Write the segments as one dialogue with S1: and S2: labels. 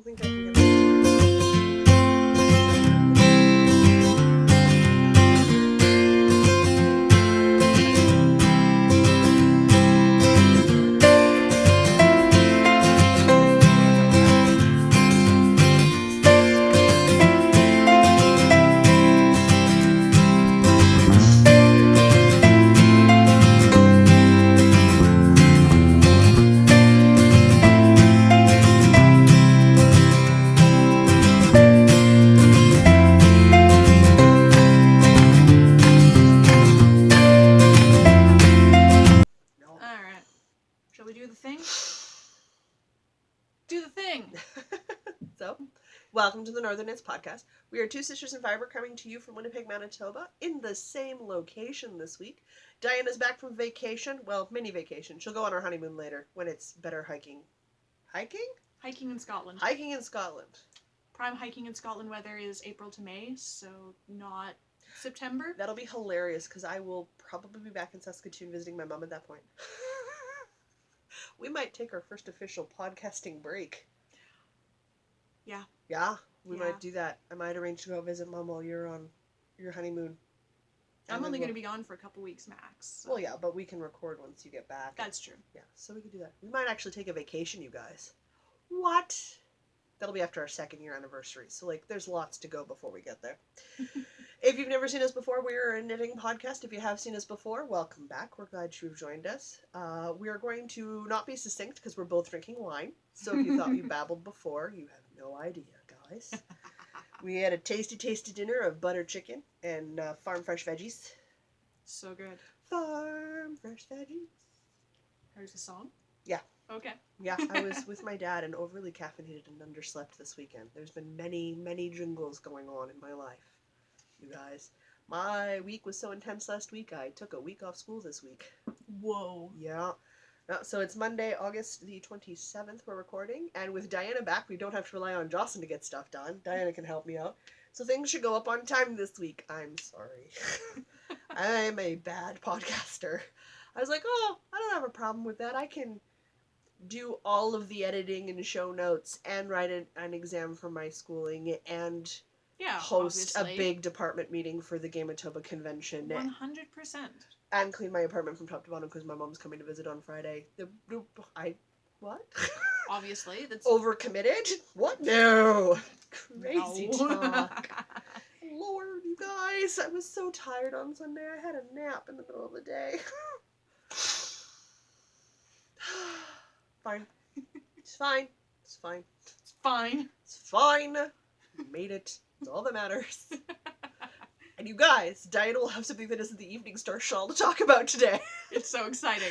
S1: I think I can get
S2: Alright. Shall we do the thing? Do the thing!
S1: So, welcome to the Northern Knits Podcast. We are two sisters in fiber coming to you from Winnipeg, Manitoba, in the same location this week. Diana's back from vacation. Well, mini vacation. She'll go on her honeymoon later when it's better hiking. Hiking?
S2: Hiking in Scotland.
S1: Hiking in Scotland.
S2: Prime hiking in Scotland weather is April to May, so not September.
S1: That'll be hilarious because I will probably be back in Saskatoon visiting my mom at that point. We might take our first official podcasting break.
S2: Yeah.
S1: Yeah, we
S2: Yeah.
S1: might do that. I might arrange to go visit Mom while you're on your honeymoon.
S2: I'm only going to be gone for a couple weeks max. So.
S1: Well, yeah, but we can record once you get back.
S2: That's true.
S1: Yeah, so we could do that. We might actually take a vacation, you guys. What? That'll be after our 2nd year anniversary. So, there's lots to go before we get there. If you've never seen us before, we're a knitting podcast. If you have seen us before, welcome back. We're glad you've joined us. We are going to not be succinct because we're both drinking wine. So if you thought we babbled before, you have no idea, guys. We had a tasty, tasty dinner of butter chicken and farm fresh veggies.
S2: So good.
S1: Farm fresh veggies.
S2: Here's the song?
S1: Yeah.
S2: Okay.
S1: Yeah, I was with my dad and overly caffeinated and underslept this weekend. There's been many, many jingles going on in my life. You guys. My week was so intense last week, I took a week off school this week.
S2: Whoa.
S1: Yeah. So it's Monday, August the 27th we're recording, and with Diana back, we don't have to rely on Jocelyn to get stuff done. Diana can help me out. So things should go up on time this week. I'm sorry. I'm a bad podcaster. I was like, I don't have a problem with that. I can do all of the editing and show notes and write an exam for my schooling and host
S2: obviously.
S1: a big department meeting for the Gamatoba convention
S2: 100%.
S1: and clean my apartment from top to bottom because my mom's coming to visit on Friday. What?
S2: Obviously. That's
S1: Overcommitted? What? No. Crazy
S2: No.
S1: talk. Lord, you guys, I was so tired on Sunday. I had a nap in the middle of the day. Fine. It's fine. It's fine.
S2: It's fine.
S1: It's fine. We made it. It's all that matters. And you guys, Diana will have something that isn't the Evening Star shawl to talk about today.
S2: It's so exciting.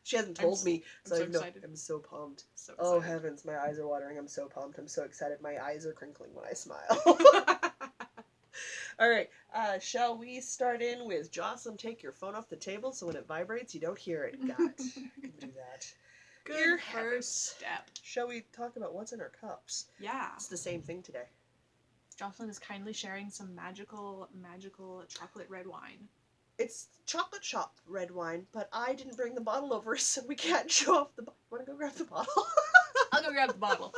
S1: She hasn't told me,
S2: I'm so
S1: I know.
S2: excited.
S1: I'm so pumped.
S2: So
S1: Oh
S2: excited.
S1: heavens, my eyes are watering. I'm so pumped. I'm so excited. My eyes are crinkling when I smile. All right, shall we start in with Jocelyn? Take your phone off the table so when it vibrates, you don't hear it. God, you can do that.
S2: Good
S1: Dear
S2: first
S1: heavens.
S2: step.
S1: Shall we talk about what's in our cups?
S2: Yeah.
S1: It's the same thing today.
S2: Jocelyn is kindly sharing some magical chocolate red wine.
S1: It's chocolate shop red wine, but I didn't bring the bottle over, so we can't show off the bottle. Want to go grab the bottle?
S2: I'll go grab the bottle.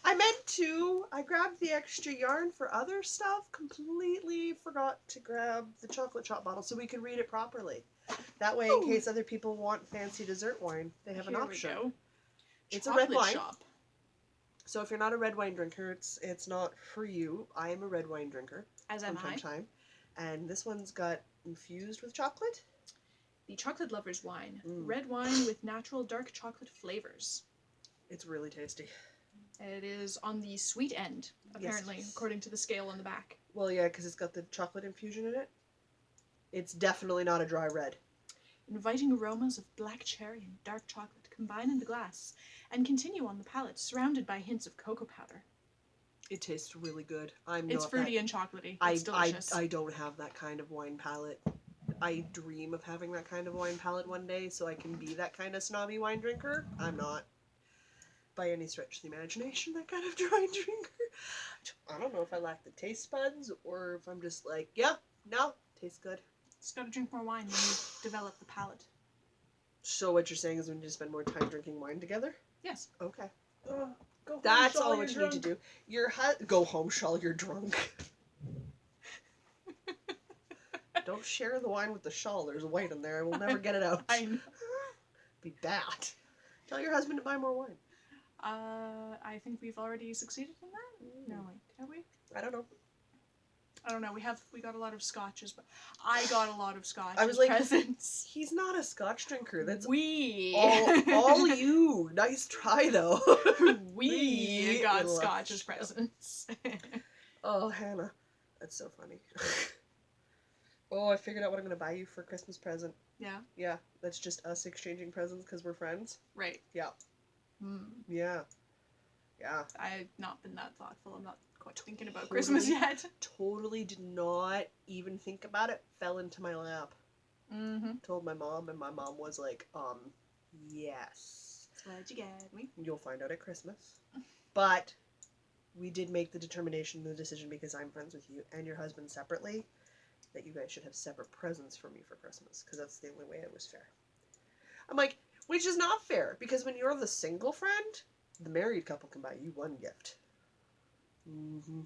S1: I meant to. I grabbed the extra yarn for other stuff. Completely forgot to grab the chocolate shop bottle so we could read it properly. That way, in case other people want fancy dessert wine, they have an option.
S2: We go.
S1: It's a red
S2: Chocolate
S1: wine.
S2: shop.
S1: So if you're not a red wine drinker, it's not for you. I am a red wine drinker.
S2: As
S1: from
S2: am
S1: time
S2: I.
S1: to time. And this one's got infused with chocolate.
S2: The Chocolate Lover's Wine.
S1: Mm.
S2: Red wine with natural dark chocolate flavors.
S1: It's really tasty.
S2: It is on the sweet end, apparently,
S1: Yes.
S2: according to the scale on the back.
S1: Well, yeah, because it's got the chocolate infusion in it. It's definitely not a dry red.
S2: Inviting aromas of black cherry and dark chocolate combine in the glass and continue on the palate, surrounded by hints of cocoa powder.
S1: It tastes really good.
S2: It's fruity and chocolatey. It's delicious.
S1: I don't have that kind of wine palate. I dream of having that kind of wine palate one day so I can be that kind of snobby wine drinker. I'm not. By any stretch of the imagination, that kind of wine drinker. I don't know if I lack the taste buds or if I'm just like, yeah, no, tastes good.
S2: Just gotta drink more wine when you develop the palate.
S1: So what you're saying is we need to spend more time drinking wine together?
S2: Yes.
S1: Okay.
S2: Go home,
S1: That's
S2: Shawl,
S1: all
S2: you're
S1: what you need to
S2: drunk.
S1: do. Go home, Shawl, you're drunk. Don't share the wine with the shawl. There's white in there. I will never get it out.
S2: I know.
S1: Be bad. Tell your husband to buy more wine.
S2: I think we've already succeeded in that. No, wait, have we?
S1: I don't know.
S2: I don't know. We got a lot of scotches, but I got a lot of scotch.
S1: I was
S2: as
S1: like,
S2: presents.
S1: He's not a scotch drinker. That's
S2: We
S1: all you. Nice try though.
S2: we got
S1: love
S2: scotch as
S1: Shawl.
S2: presents.
S1: Oh, Hannah, that's so funny. Oh, I figured out what I'm gonna buy you for Christmas present.
S2: Yeah.
S1: Yeah, that's just us exchanging presents because we're friends.
S2: Right.
S1: Yeah. Yeah. Yeah.
S2: I've not been that thoughtful. I'm not quite thinking about
S1: Totally.
S2: Christmas yet.
S1: Totally did not even think about it. Fell into my lap.
S2: Mm-hmm.
S1: Told my mom, and my mom was like, yes.
S2: What'd you get me?
S1: You'll find out at Christmas. But we did make the determination, the decision, because I'm friends with you and your husband separately, that you guys should have separate presents for me for Christmas, because that's the only way it was fair. I'm like, which is not fair, because when you're the single friend, the married couple can buy you one gift. Mm-hmm.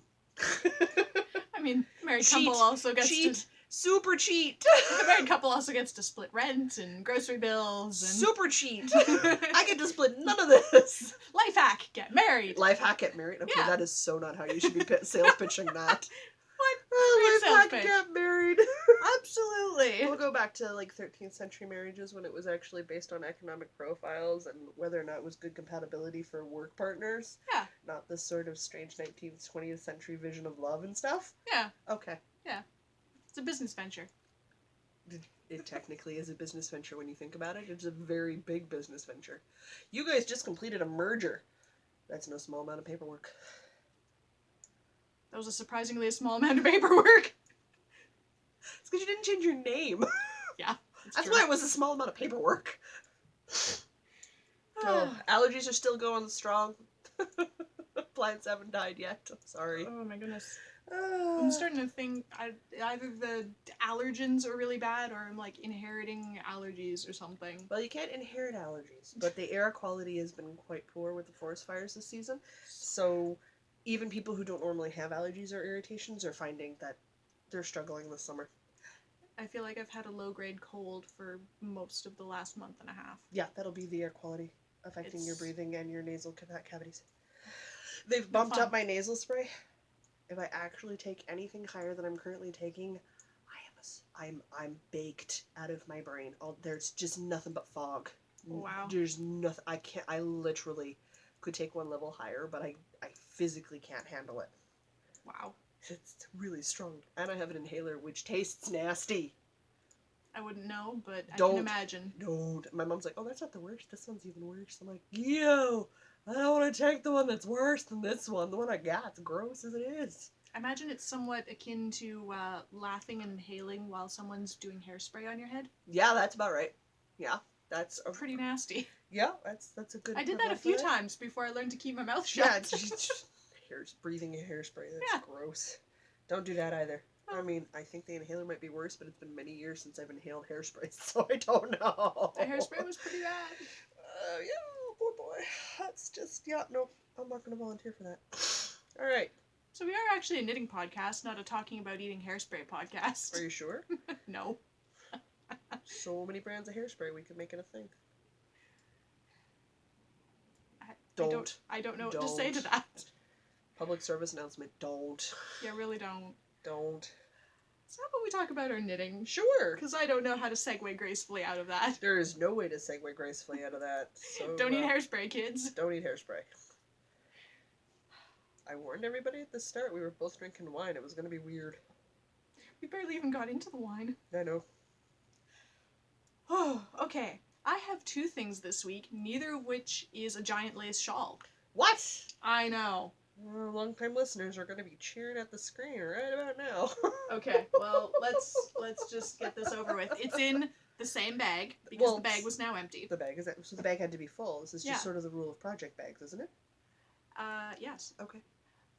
S2: I mean, married
S1: Cheat.
S2: couple also gets to
S1: Super cheat.
S2: the married couple also gets to split rent and grocery bills and
S1: Super cheat. I get to split none of this.
S2: life hack. Get married.
S1: Life hack, get married. Okay,
S2: Yeah.
S1: that is so not how you should be sales pitching that.
S2: What?
S1: Oh,
S2: Great
S1: life hack,
S2: sales pitch.
S1: get married.
S2: Absolutely.
S1: We'll go back to like 13th century marriages when it was actually based on economic profiles and whether or not it was good compatibility for work partners.
S2: Yeah.
S1: Not this sort of strange 19th, 20th century vision of love and stuff.
S2: Yeah.
S1: Okay.
S2: It's a business venture.
S1: It technically is a business venture when you think about it. It's a very big business venture. You guys just completed a merger. That's no small amount of paperwork.
S2: That was a surprisingly small amount of paperwork.
S1: It's because you didn't change your name.
S2: Yeah.
S1: That's why it was a small amount of paperwork. Oh, allergies are still going strong. Plants haven't died yet. I'm sorry.
S2: Oh my goodness. I'm starting to think either the allergens are really bad or I'm like inheriting allergies or something.
S1: Well, you can't inherit allergies, but the air quality has been quite poor with the forest fires this season. So even people who don't normally have allergies or irritations are finding that they're struggling this summer.
S2: I feel like I've had a low-grade cold for most of the last month and a half.
S1: Yeah, that'll be the air quality affecting your
S2: It's-
S1: breathing and your nasal cavities. They've
S2: No
S1: bumped
S2: fun.
S1: up my nasal spray. If I actually take anything higher than I'm currently taking, I'm baked out of my brain. There's just nothing but fog.
S2: Wow.
S1: There's nothing. I literally could take one level higher, but I physically can't handle it.
S2: Wow.
S1: It's really strong. And I have an inhaler which tastes nasty.
S2: I wouldn't know, but I
S1: Don't.
S2: can imagine.
S1: Don't. My mom's like, oh, that's not the worst. This one's even worse. I'm like, yo, I don't want to take the one that's worse than this one. The one I got's gross as it is.
S2: I imagine it's somewhat akin to laughing and inhaling while someone's doing hairspray on your head.
S1: Yeah, that's about right. Yeah, that's
S2: Pretty nasty.
S1: Yeah, that's a good.
S2: I did that a few times before I learned to keep my mouth
S1: Yeah,
S2: shut.
S1: breathing hairspray. That's
S2: Yeah.
S1: gross. Don't do that either.
S2: Oh.
S1: I mean, I think the inhaler might be worse, but it's been many years since I've inhaled hairspray, so I don't know.
S2: The hairspray was pretty bad.
S1: Yeah, poor boy. That's just, yeah, no, I'm not going to volunteer for that. All right.
S2: So we are actually a knitting podcast, not a talking about eating hairspray podcast.
S1: Are you sure?
S2: No.
S1: So many brands of hairspray, we could make it a thing.
S2: I don't know what to say to that.
S1: Public service announcement, don't.
S2: Yeah, really don't.
S1: Don't.
S2: So how about we talk about our knitting?
S1: Sure.
S2: Because I don't know how to segue gracefully out of that.
S1: There is no way to segue gracefully out of that. So,
S2: Don't eat hairspray, kids.
S1: Don't eat hairspray. I warned everybody at the start we were both drinking wine. It was going to be weird.
S2: We barely even got into the wine.
S1: I know.
S2: Oh, okay. I have two things this week, neither of which is a giant lace shawl.
S1: What?
S2: I know.
S1: Well, long-time listeners are going to be cheering at the screen right about now.
S2: Okay, well, let's just get this over with. It's in the same bag, because the bag was now empty.
S1: The bag so the bag had to be full. This is just
S2: Yeah.
S1: sort of the rule of project bags, isn't it?
S2: Yes.
S1: Okay.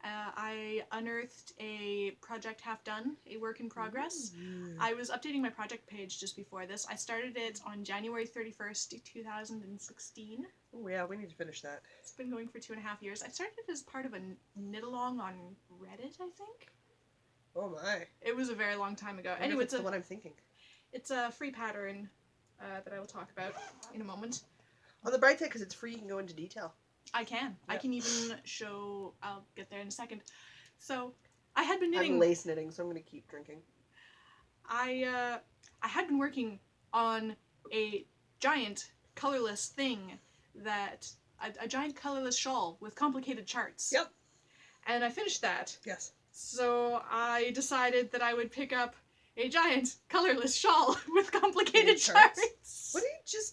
S2: I unearthed a project half done, a work in progress.
S1: Ooh.
S2: I was updating my project page just before this. I started it on January 31st, 2016.
S1: Oh yeah, we need to finish that.
S2: It's been going for 2.5 years. I started it as part of a knit-along on Reddit, I think.
S1: Oh my.
S2: It was a very long time ago.
S1: Wonder if
S2: Anyway,
S1: it's the one I'm thinking.
S2: it's a free pattern that I will talk about in a moment.
S1: On the bright side, because it's free, you can go into detail.
S2: I can.
S1: Yeah.
S2: I can even show... I'll get there in a second. So, I had been knitting...
S1: I'm lace knitting, so I'm going to keep drinking.
S2: I had been working on a giant colorless thing that... A giant colorless shawl with complicated charts.
S1: Yep.
S2: And I finished that.
S1: Yes.
S2: So I decided that I would pick up a giant colorless shawl with complicated charts.
S1: What are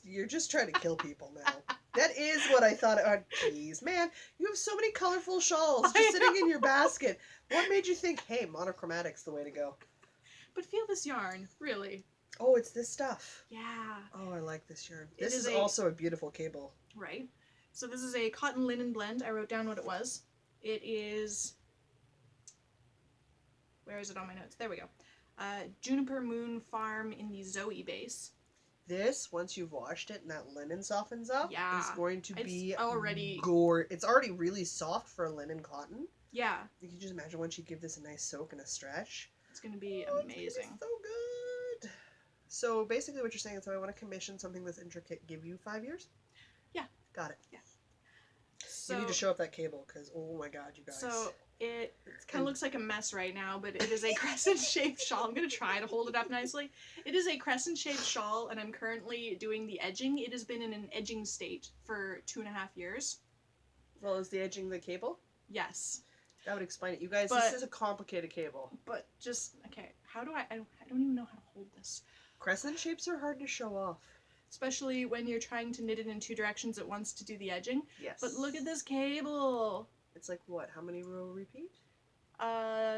S1: you're just trying to kill people now. That is what I thought. Oh, jeez, man. You have so many colorful shawls just sitting in your basket. What made you think, hey, monochromatic's the way to go?
S2: But feel this yarn, really.
S1: Oh, it's this stuff.
S2: Yeah.
S1: Oh, I like this yarn.
S2: It
S1: This
S2: is
S1: is also a beautiful cable.
S2: Right. So this is a cotton linen blend. I wrote down what it was. It is... Where is it on my notes? There we go. Juniper Moon Farm in the Zoe base.
S1: This, once you've washed it and that linen softens up,
S2: Yeah.
S1: is going to be
S2: already...
S1: It's already really soft for a linen cotton.
S2: Yeah.
S1: You can just imagine once you give this a nice soak and a stretch.
S2: It's going to be amazing.
S1: It's gonna be so good. So basically what you're saying is, so I want to commission something this intricate, give you 5 years?
S2: Yeah.
S1: Got it.
S2: Yeah. So,
S1: you need to show up that cable, because oh my god, you guys.
S2: So it kind of looks like a mess right now, but it is a crescent-shaped shawl. I'm going to try to hold it up nicely. It is a crescent-shaped shawl, and I'm currently doing the edging. It has been in an edging state for 2.5 years.
S1: Well, is the edging the cable?
S2: Yes.
S1: That would explain it. You guys,
S2: But-
S1: this is a complicated cable.
S2: But just, okay, how do I don't even know how to hold this.
S1: Crescent shapes are hard to show off.
S2: Especially when you're trying to knit it in 2 directions at once to do the edging.
S1: Yes.
S2: But look at this cable!
S1: It's like what? How many row repeat?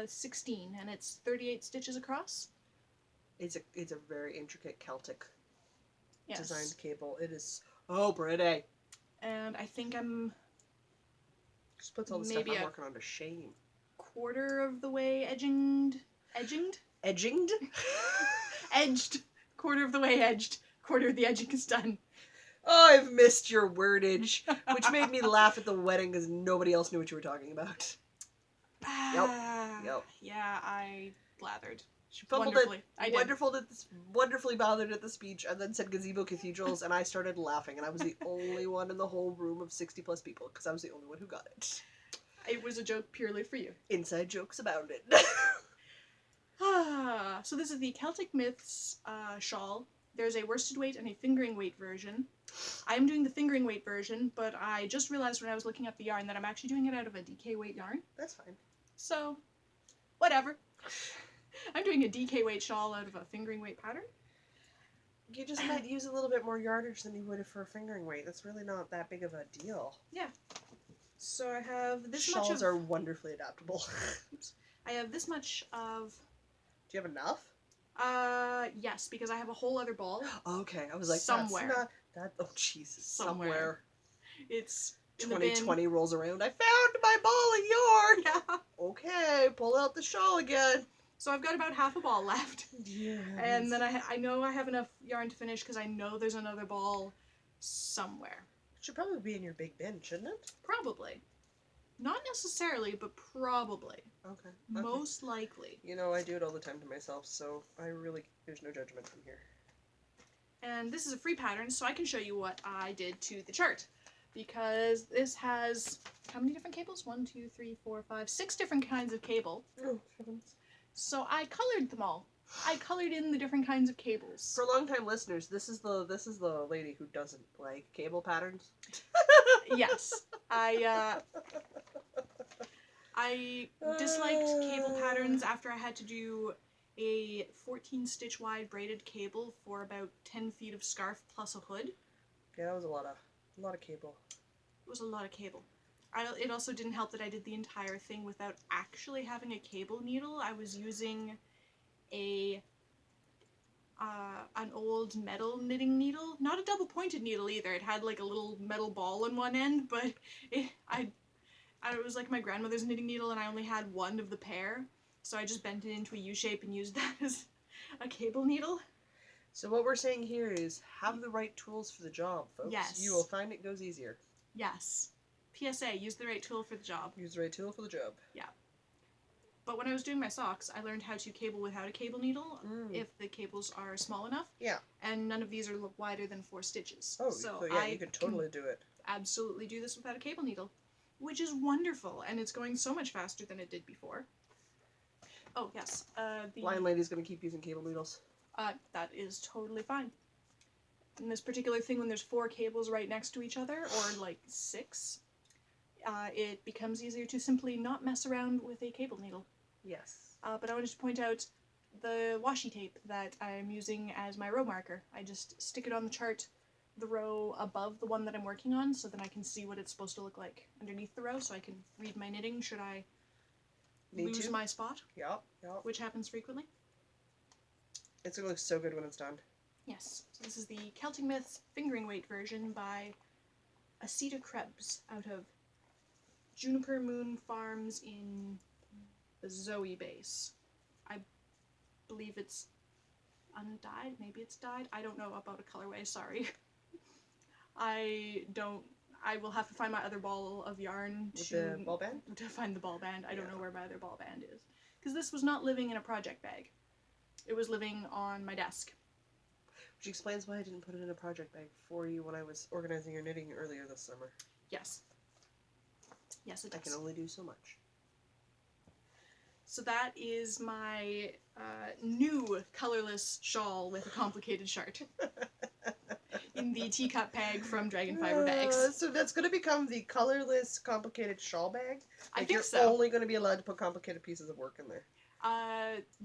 S2: 16, and it's 38 stitches across.
S1: It's a very intricate Celtic
S2: Yes.
S1: designed cable. It is pretty.
S2: And I think I'm
S1: Just puts all the
S2: Maybe
S1: stuff I'm
S2: a-
S1: working on to shame.
S2: quarter of the way edginged?
S1: Edginged?
S2: Edged. Quarter of the way edged. Quarter of the edging is done.
S1: Oh, I've missed your wordage, which made me laugh at the wedding because nobody else knew what you were talking about. Yep.
S2: Yeah, I blathered.
S1: She fumbled
S2: Wonderfully.
S1: it.
S2: I did.
S1: Wonderfully bothered at the speech, and then said gazebo cathedrals, and I started laughing, and I was the only one in the whole room of 60 plus people because I was the only one who got it.
S2: It was a joke purely for you.
S1: Inside jokes about it.
S2: So this is the Celtic Myths shawl. There's a worsted weight and a fingering weight version. I am doing the fingering weight version, but I just realized when I was looking up the yarn that I'm actually doing it out of a DK weight yarn.
S1: That's fine.
S2: So, whatever. I'm doing a DK weight shawl out of a fingering weight pattern.
S1: You just might use a little bit more yardage than you would for a fingering weight. That's really not that big of a deal.
S2: Yeah. So I have this much
S1: Shawls
S2: of...
S1: are wonderfully adaptable.
S2: Oops. I have this much of...
S1: Do you have enough?
S2: Yes, because I have a whole other ball.
S1: Okay, I was like,
S2: Somewhere.
S1: That's not, that. Oh, Jesus.
S2: Somewhere. It's in the bin.
S1: 2020 rolls around. I found my ball of yarn.
S2: Yeah.
S1: Okay, pull out the shawl again.
S2: So I've got about half a ball left.
S1: Yeah.
S2: And then I know I have enough yarn to finish because I know there's another ball somewhere.
S1: It should probably be in your big bin, shouldn't it?
S2: Probably. Not necessarily, but probably.
S1: Okay.
S2: Most likely.
S1: You know, I do it all the time to myself, so there's no judgment from here.
S2: And this is a free pattern, so I can show you what I did to the chart. Because this has, how many different cables? 1, 2, 3, 4, 5, 6 different kinds of cable.
S1: Oh, heavens.
S2: So I colored them all. I colored in the different kinds of cables.
S1: For long-time listeners, this is the lady who doesn't like cable patterns.
S2: Yes. I disliked cable patterns after I had to do a 14 stitch wide braided cable for about 10 feet of scarf plus a hood.
S1: Yeah, that was a lot of cable.
S2: It was a lot of cable. It also didn't help that I did the entire thing without actually having a cable needle. I was using an old metal knitting needle. Not a double pointed needle either. It had like a little metal ball on one end, but it was like my grandmother's knitting needle and I only had one of the pair. So I just bent it into a U shape and used that as a cable needle.
S1: So what we're saying here is have the right tools for the job, folks.
S2: Yes.
S1: You will find it goes easier.
S2: Yes. PSA, use the right tool for the job.
S1: Use the right tool for the job.
S2: Yeah. But when I was doing my socks, I learned how to cable without a cable needle if the cables are small enough.
S1: Yeah.
S2: And none of these are wider than 4 stitches.
S1: Oh,
S2: so
S1: yeah, you could totally do it.
S2: Absolutely do this without a cable needle, which is wonderful, and it's going so much faster than it did before. Oh, yes. The
S1: Blind lady's going to keep using cable needles.
S2: That is totally fine. In this particular thing, when there's 4 cables right next to each other, or like 6, it becomes easier to simply not mess around with a cable needle.
S1: Yes.
S2: But I wanted to point out the washi tape that I'm using as my row marker. I just stick it on the chart, the row above the one that I'm working on, so that I can see what it's supposed to look like underneath the row, so I can read my knitting should I lose my spot.
S1: Yep.
S2: Which happens frequently.
S1: It's going to look so good when it's done.
S2: Yes. So this is the Kelty Myths fingering weight version by Asita Krebs out of Juniper Moon Farms in the Zoe base. I believe it's undyed. Maybe it's dyed. I don't know about a colorway. Sorry. I will have to find my other ball of yarn
S1: The ball band?
S2: to find the ball band. I don't know where my other ball band is. Because this was not living in a project bag. It was living on my desk.
S1: Which explains why I didn't put it in a project bag for you when I was organizing your knitting earlier this summer.
S2: Yes. Yes, it does.
S1: I can only do so much.
S2: So that is my new colorless shawl with a complicated chart. In the teacup bag from Dragon Fiber Bags.
S1: So that's going to become the colorless complicated shawl bag?
S2: I think so.
S1: You're only going to be allowed to put complicated pieces of work in there.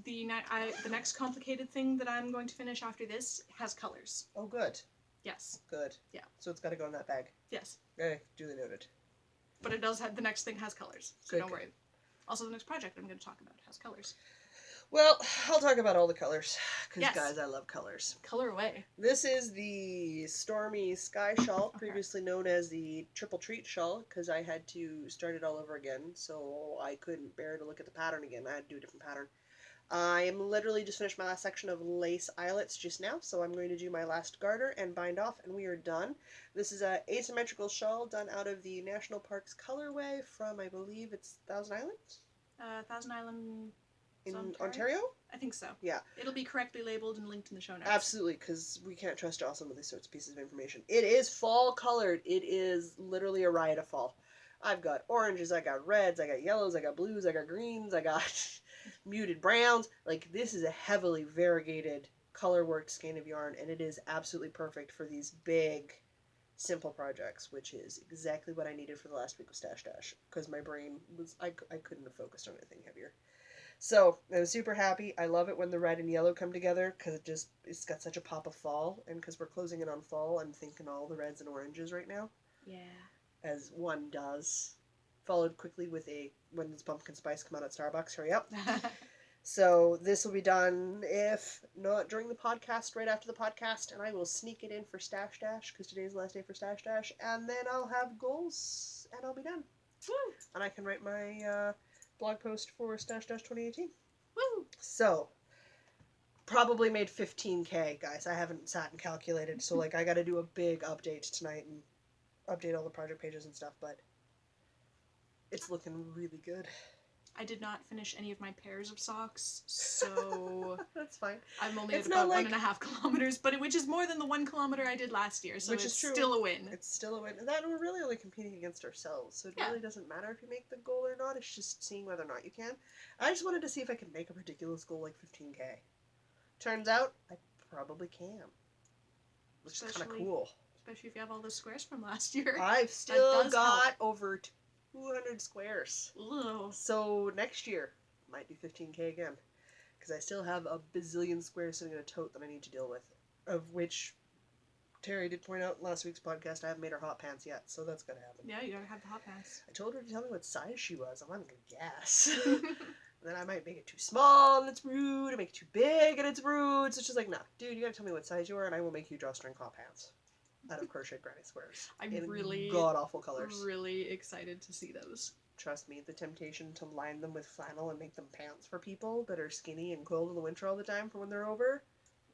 S2: The next complicated thing that I'm going to finish after this has colors.
S1: Oh, good.
S2: Yes.
S1: Good.
S2: Yeah.
S1: So it's got to go in that bag.
S2: Yes.
S1: Okay, duly noted.
S2: But it does have, the next thing has colors, so
S1: Good.
S2: don't worry. Also, the next project I'm going to talk about has colors.
S1: Well, I'll talk about all the colors, because
S2: Yes.
S1: guys, I love colors.
S2: Color away.
S1: This is the Stormy Sky Shawl, previously known as the Triple Treat Shawl, because I had to start it all over again, so I couldn't bear to look at the pattern again. I had to do a different pattern. I am literally just finished my last section of lace eyelets just now, so I'm going to do my last garter and bind off, and we are done. This is an asymmetrical shawl done out of the National Parks colorway from, I believe it's Thousand Islands?
S2: Thousand Island...
S1: In Ontario?
S2: I think so.
S1: Yeah.
S2: It'll be correctly labeled and linked in the show notes.
S1: Absolutely, because we can't trust y'all some of these sorts of pieces of information. It is fall colored. It is literally a riot of fall. I've got oranges, I got reds, I got yellows, I got blues, I got greens, I got muted browns. Like, this is a heavily variegated, color-worked skein of yarn, and it is absolutely perfect for these big, simple projects, which is exactly what I needed for the last week of Stash Dash, because my brain was, I couldn't have focused on anything heavier. So, I was super happy. I love it when the red and yellow come together, because it's got such a pop of fall, and because we're closing in on fall, I'm thinking all the reds and oranges right now.
S2: Yeah.
S1: As one does. Followed quickly with when does pumpkin spice come out at Starbucks? Hurry up. So, this will be done, if not during the podcast, right after the podcast, and I will sneak it in for Stash Dash, because today's the last day for Stash Dash, and then I'll have goals, and I'll be done.
S2: Woo!
S1: And I can write my, blog post for Stash Dash 2018.
S2: Woo!
S1: So, probably made 15K, guys. I haven't sat and calculated, so like I got to do a big update tonight and update all the project pages and stuff, but it's looking really good.
S2: I did not finish any of my pairs of socks, so
S1: That's fine.
S2: I'm only at about 1.5 kilometers, which is more than the 1 kilometer I did last year, so
S1: Which
S2: it's
S1: is true.
S2: still a win.
S1: It's still a win. And that we're really only competing against ourselves, so it really doesn't matter if you make the goal or not. It's just seeing whether or not you can. I just wanted to see if I could make a ridiculous goal like 15K. Turns out, I probably can. Which is kind of cool.
S2: Especially if you have all those squares from last year.
S1: I've still got over 200 squares.
S2: Ugh.
S1: So next year, might do 15K again. Because I still have a bazillion squares sitting in a tote that I need to deal with. Of which, Terry did point out in last week's podcast, I haven't made her hot pants yet. So that's going to happen.
S2: Yeah, you gotta have the hot pants.
S1: I told her to tell me what size she was. I'm not going to guess. Then I might make it too small and it's rude. I make it too big and it's rude. So she's like, nah, dude, you got to tell me what size you are and I will make you drawstring hot pants. Out of crochet granny squares.
S2: I'm
S1: in
S2: really
S1: god-awful colors.
S2: Really excited to see those.
S1: Trust me, the temptation to line them with flannel and make them pants for people that are skinny and cold in the winter all the time for when they're over,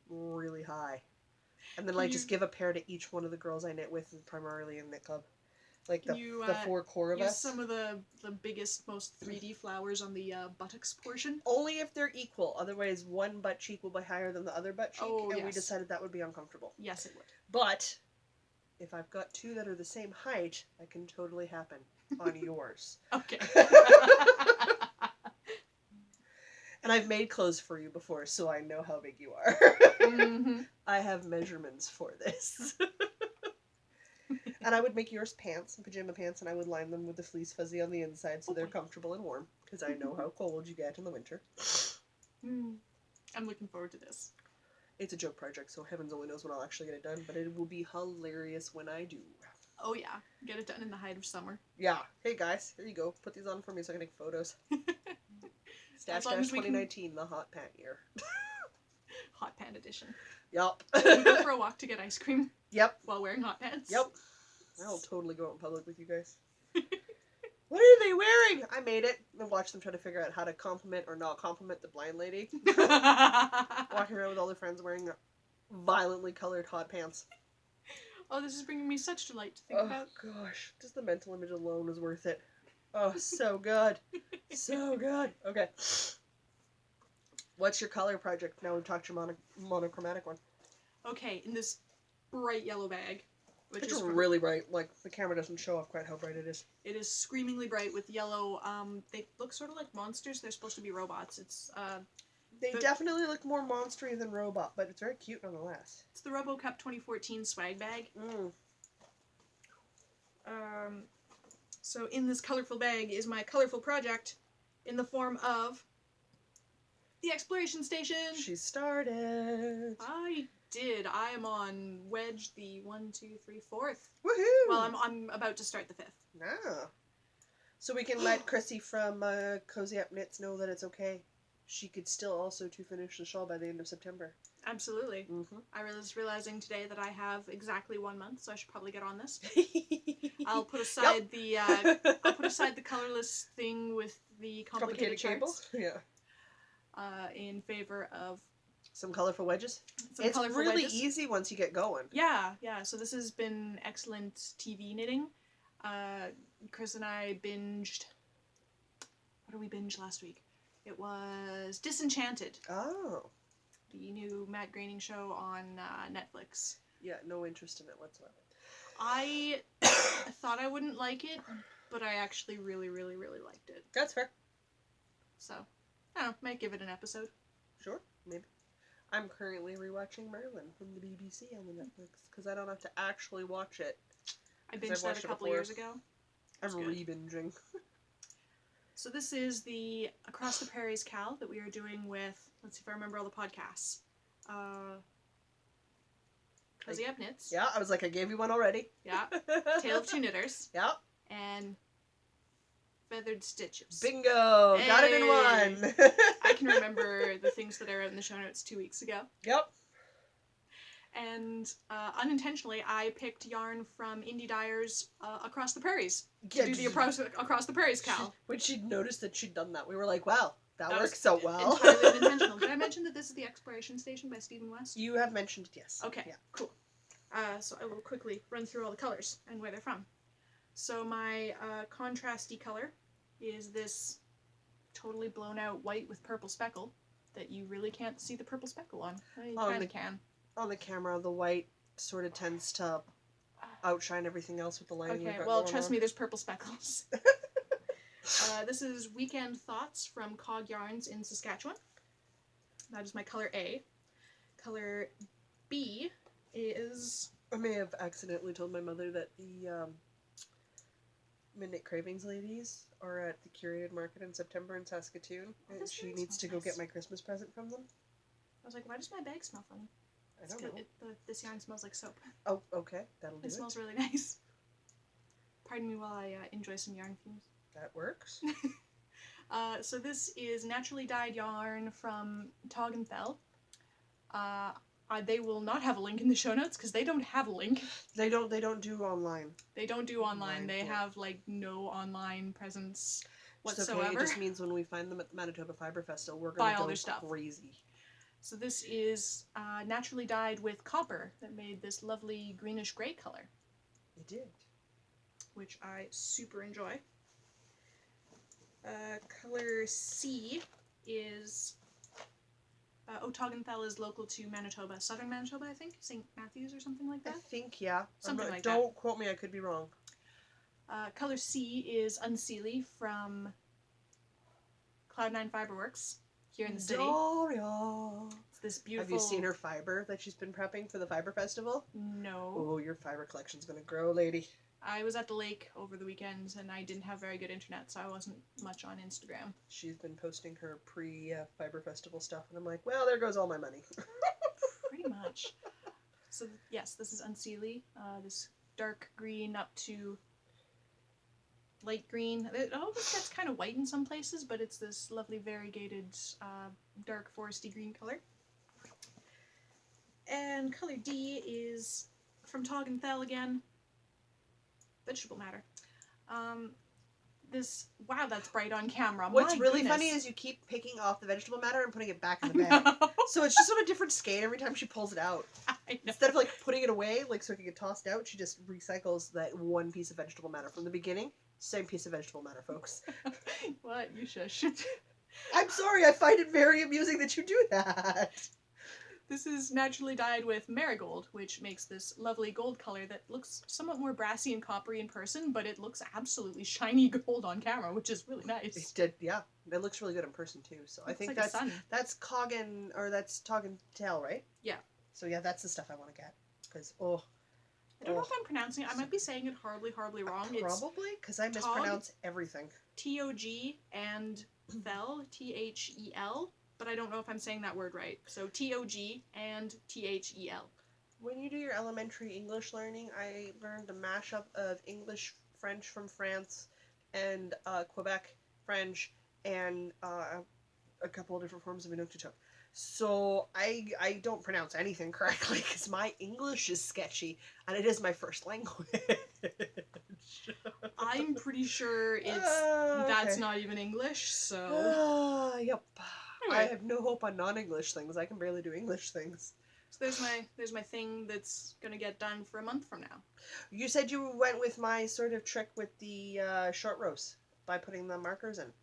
S1: really high. And then, like, just give a pair to each one of the girls I knit with, primarily in knit club. Like, the 4 core of
S2: use
S1: us.
S2: some of the biggest, most 3D flowers on the buttocks portion?
S1: Only if they're equal. Otherwise, one butt cheek will be higher than the other butt cheek, and we decided that would be uncomfortable.
S2: Yes, it would.
S1: But if I've got 2 that are the same height, that can totally happen on yours.
S2: Okay.
S1: And I've made clothes for you before, so I know how big you are.
S2: Mm-hmm.
S1: I have measurements for this. And I would make yours pants, pajama pants, and I would line them with the fleece fuzzy on the inside so they're comfortable and warm, because I know how cold you get in the winter.
S2: I'm looking forward to this.
S1: It's a joke project, so heavens only knows when I'll actually get it done, but it will be hilarious when I do.
S2: Oh yeah, get it done in the height of summer.
S1: Yeah. Hey guys, here you go. Put these on for me so I can take photos. Stash 2019, the hot pant year.
S2: Hot pant edition.
S1: Yup.
S2: Can we go for a walk to get ice cream?
S1: Yep.
S2: While wearing hot pants?
S1: Yep. I'll totally go out in public with you guys. What are they wearing? I made it. And watch them try to figure out how to compliment or not compliment the blind lady. Walking around with all their friends wearing violently colored hot pants.
S2: Oh, this is bringing me such delight to think about.
S1: Oh gosh, just the mental image alone is worth it. Oh, so good. So good. Okay. What's your color project? Now we've talked your monochromatic one.
S2: Okay, in this bright yellow bag. Which
S1: It's
S2: is
S1: really bright. Like, the camera doesn't show off quite how bright it is.
S2: It is screamingly bright with yellow. They look sort of like monsters. They're supposed to be robots. It's
S1: They definitely look more monstery than robot, but it's very cute nonetheless.
S2: It's the RoboCup 2014 swag bag. So in this colorful bag is my colorful project in the form of the exploration station.
S1: She started.
S2: I did. I am on wedge the 1, 2, 3, 4th.
S1: Woohoo!
S2: Well, I'm about to start the 5th.
S1: Ah. So we can let Chrissy from Cozy Up Knits know that it's okay. She could still also to finish the shawl by the end of September.
S2: Absolutely.
S1: Mm-hmm.
S2: I was realizing today that I have exactly 1 month, so I should probably get on this. I'll put aside I'll put aside the colorless thing with the complicated
S1: cable.
S2: charts,
S1: Yeah.
S2: in favor of
S1: some colorful wedges. It's
S2: colorful
S1: really
S2: wedges.
S1: easy once you get going.
S2: Yeah. So this has been excellent TV knitting. Chris and I binged. What did we binge last week? It was Disenchanted.
S1: Oh.
S2: The new Matt Groening show on Netflix.
S1: Yeah, no interest in it whatsoever.
S2: I thought I wouldn't like it, but I actually really, really, really liked it.
S1: That's fair.
S2: So, I don't know, might give it an episode.
S1: Sure, maybe. I'm currently rewatching Merlin from the BBC on the Netflix, because I don't have to actually watch it.
S2: I binged that a couple years ago.
S1: I'm re-binging.
S2: So this is the Across the Prairies Cal that we are doing with, let's see if I remember all the podcasts. Cozy Up Knits.
S1: Yeah, I was like, I gave you one already.
S2: Yeah. Tale of Two Knitters.
S1: Yeah.
S2: And Feathered Stitches.
S1: Bingo!
S2: Hey.
S1: Got it in one!
S2: I can remember the things that I wrote in the show notes 2 weeks ago.
S1: Yep.
S2: And unintentionally, I picked yarn from Indie Dyer's Across the Prairies to
S1: Yeah,
S2: do the Across the Prairies Cal.
S1: When she'd noticed that she'd done that, we were like, wow, that works so well.
S2: Entirely unintentional. Did I mention that this is the Exploration Station by Stephen West?
S1: You have mentioned it, yes.
S2: Okay,
S1: yeah.
S2: Cool. So I will quickly run through all the colors and where they're from. So my contrasty color is this totally blown out white with purple speckle that you really can't see the purple speckle on. You kind of can.
S1: On the camera, the white sort of tends to outshine everything else with the lighting.
S2: Okay, well, trust me, there's purple speckles. This is Weekend Thoughts from Cog Yarns in Saskatchewan. That is my color A. Color B is...
S1: I may have accidentally told my mother that the Midnight Cravings ladies are at the curated market in September in Saskatoon, and she needs to go get my Christmas present from them.
S2: I was like, why does my bag smell funny?
S1: I don't know.
S2: This yarn smells like soap.
S1: Oh, okay. That'll do it.
S2: It smells really nice. Pardon me while I enjoy some yarn fumes.
S1: That works.
S2: So this is naturally dyed yarn from Toggenfell. They will not have a link in the show notes because they don't have a link.
S1: They don't do online.
S2: They don't do online. They have like no online presence whatsoever.
S1: Okay. It just means when we find them at the Manitoba Fiber Festival, we're gonna
S2: buy all
S1: go
S2: their stuff.
S1: Crazy.
S2: So this is naturally dyed with copper that made this lovely greenish-gray color.
S1: It did.
S2: Which I super enjoy. Color C is... Otaganthel is local to Manitoba. Southern Manitoba, I think? St. Matthews or something like that?
S1: I think, yeah.
S2: Something like that.
S1: Don't quote me, I could be wrong.
S2: Color C is Unseelie from Cloud9 Fiberworks here in the city.
S1: Daria.
S2: It's this beautiful...
S1: Have you seen her fiber that she's been prepping for the fiber festival?
S2: No.
S1: Oh, your fiber collection's gonna grow, lady.
S2: I was at the lake over the weekend and I didn't have very good internet, so I wasn't much on Instagram.
S1: She's been posting her pre-fiber festival stuff, and I'm like, well, there goes all my money.
S2: Pretty much. So, yes, this is Unseelie. This dark green up to light green. It almost gets kind of white in some places, but it's this lovely variegated dark foresty green color. And color D is from Toggenthal again. Vegetable matter. Wow, that's bright on camera.
S1: What's
S2: My
S1: really
S2: goodness.
S1: funny is you keep picking off the vegetable matter and putting it back in the bag. So it's just on a different skate every time she pulls it out.
S2: I know.
S1: Instead of like putting it away, like so it can get tossed out, she just recycles that one piece of vegetable matter from the beginning. Same piece of vegetable matter, folks.
S2: What? You shush.
S1: I'm sorry, I find it very amusing that you do that.
S2: This is naturally dyed with marigold, which makes this lovely gold color that looks somewhat more brassy and coppery in person, but it looks absolutely shiny gold on camera, which is really nice.
S1: It did, yeah. It looks really good in person too. So I think
S2: like
S1: that's Coggin, or that's Toggentail, right?
S2: Yeah.
S1: So yeah, that's the stuff I want to get because
S2: I don't know if I'm pronouncing it. I might be saying it horribly wrong.
S1: Probably because I mispronounce everything.
S2: T-O-G and Thel, T-H-E-L. But I don't know if I'm saying that word right. So T-O-G and T-H-E-L.
S1: When you do your elementary English learning, I learned a mashup of English, French from France, and Quebec French, and a couple of different forms of Inuktitut. So I don't pronounce anything correctly because my English is sketchy, and it is my first language.
S2: I'm pretty sure that's not even English, so...
S1: Yep.
S2: Anyway.
S1: I have no hope on non-English things. I can barely do English things.
S2: So there's my thing that's gonna get done for a month from now.
S1: You said you went with my sort of trick with the short rows by putting the markers in.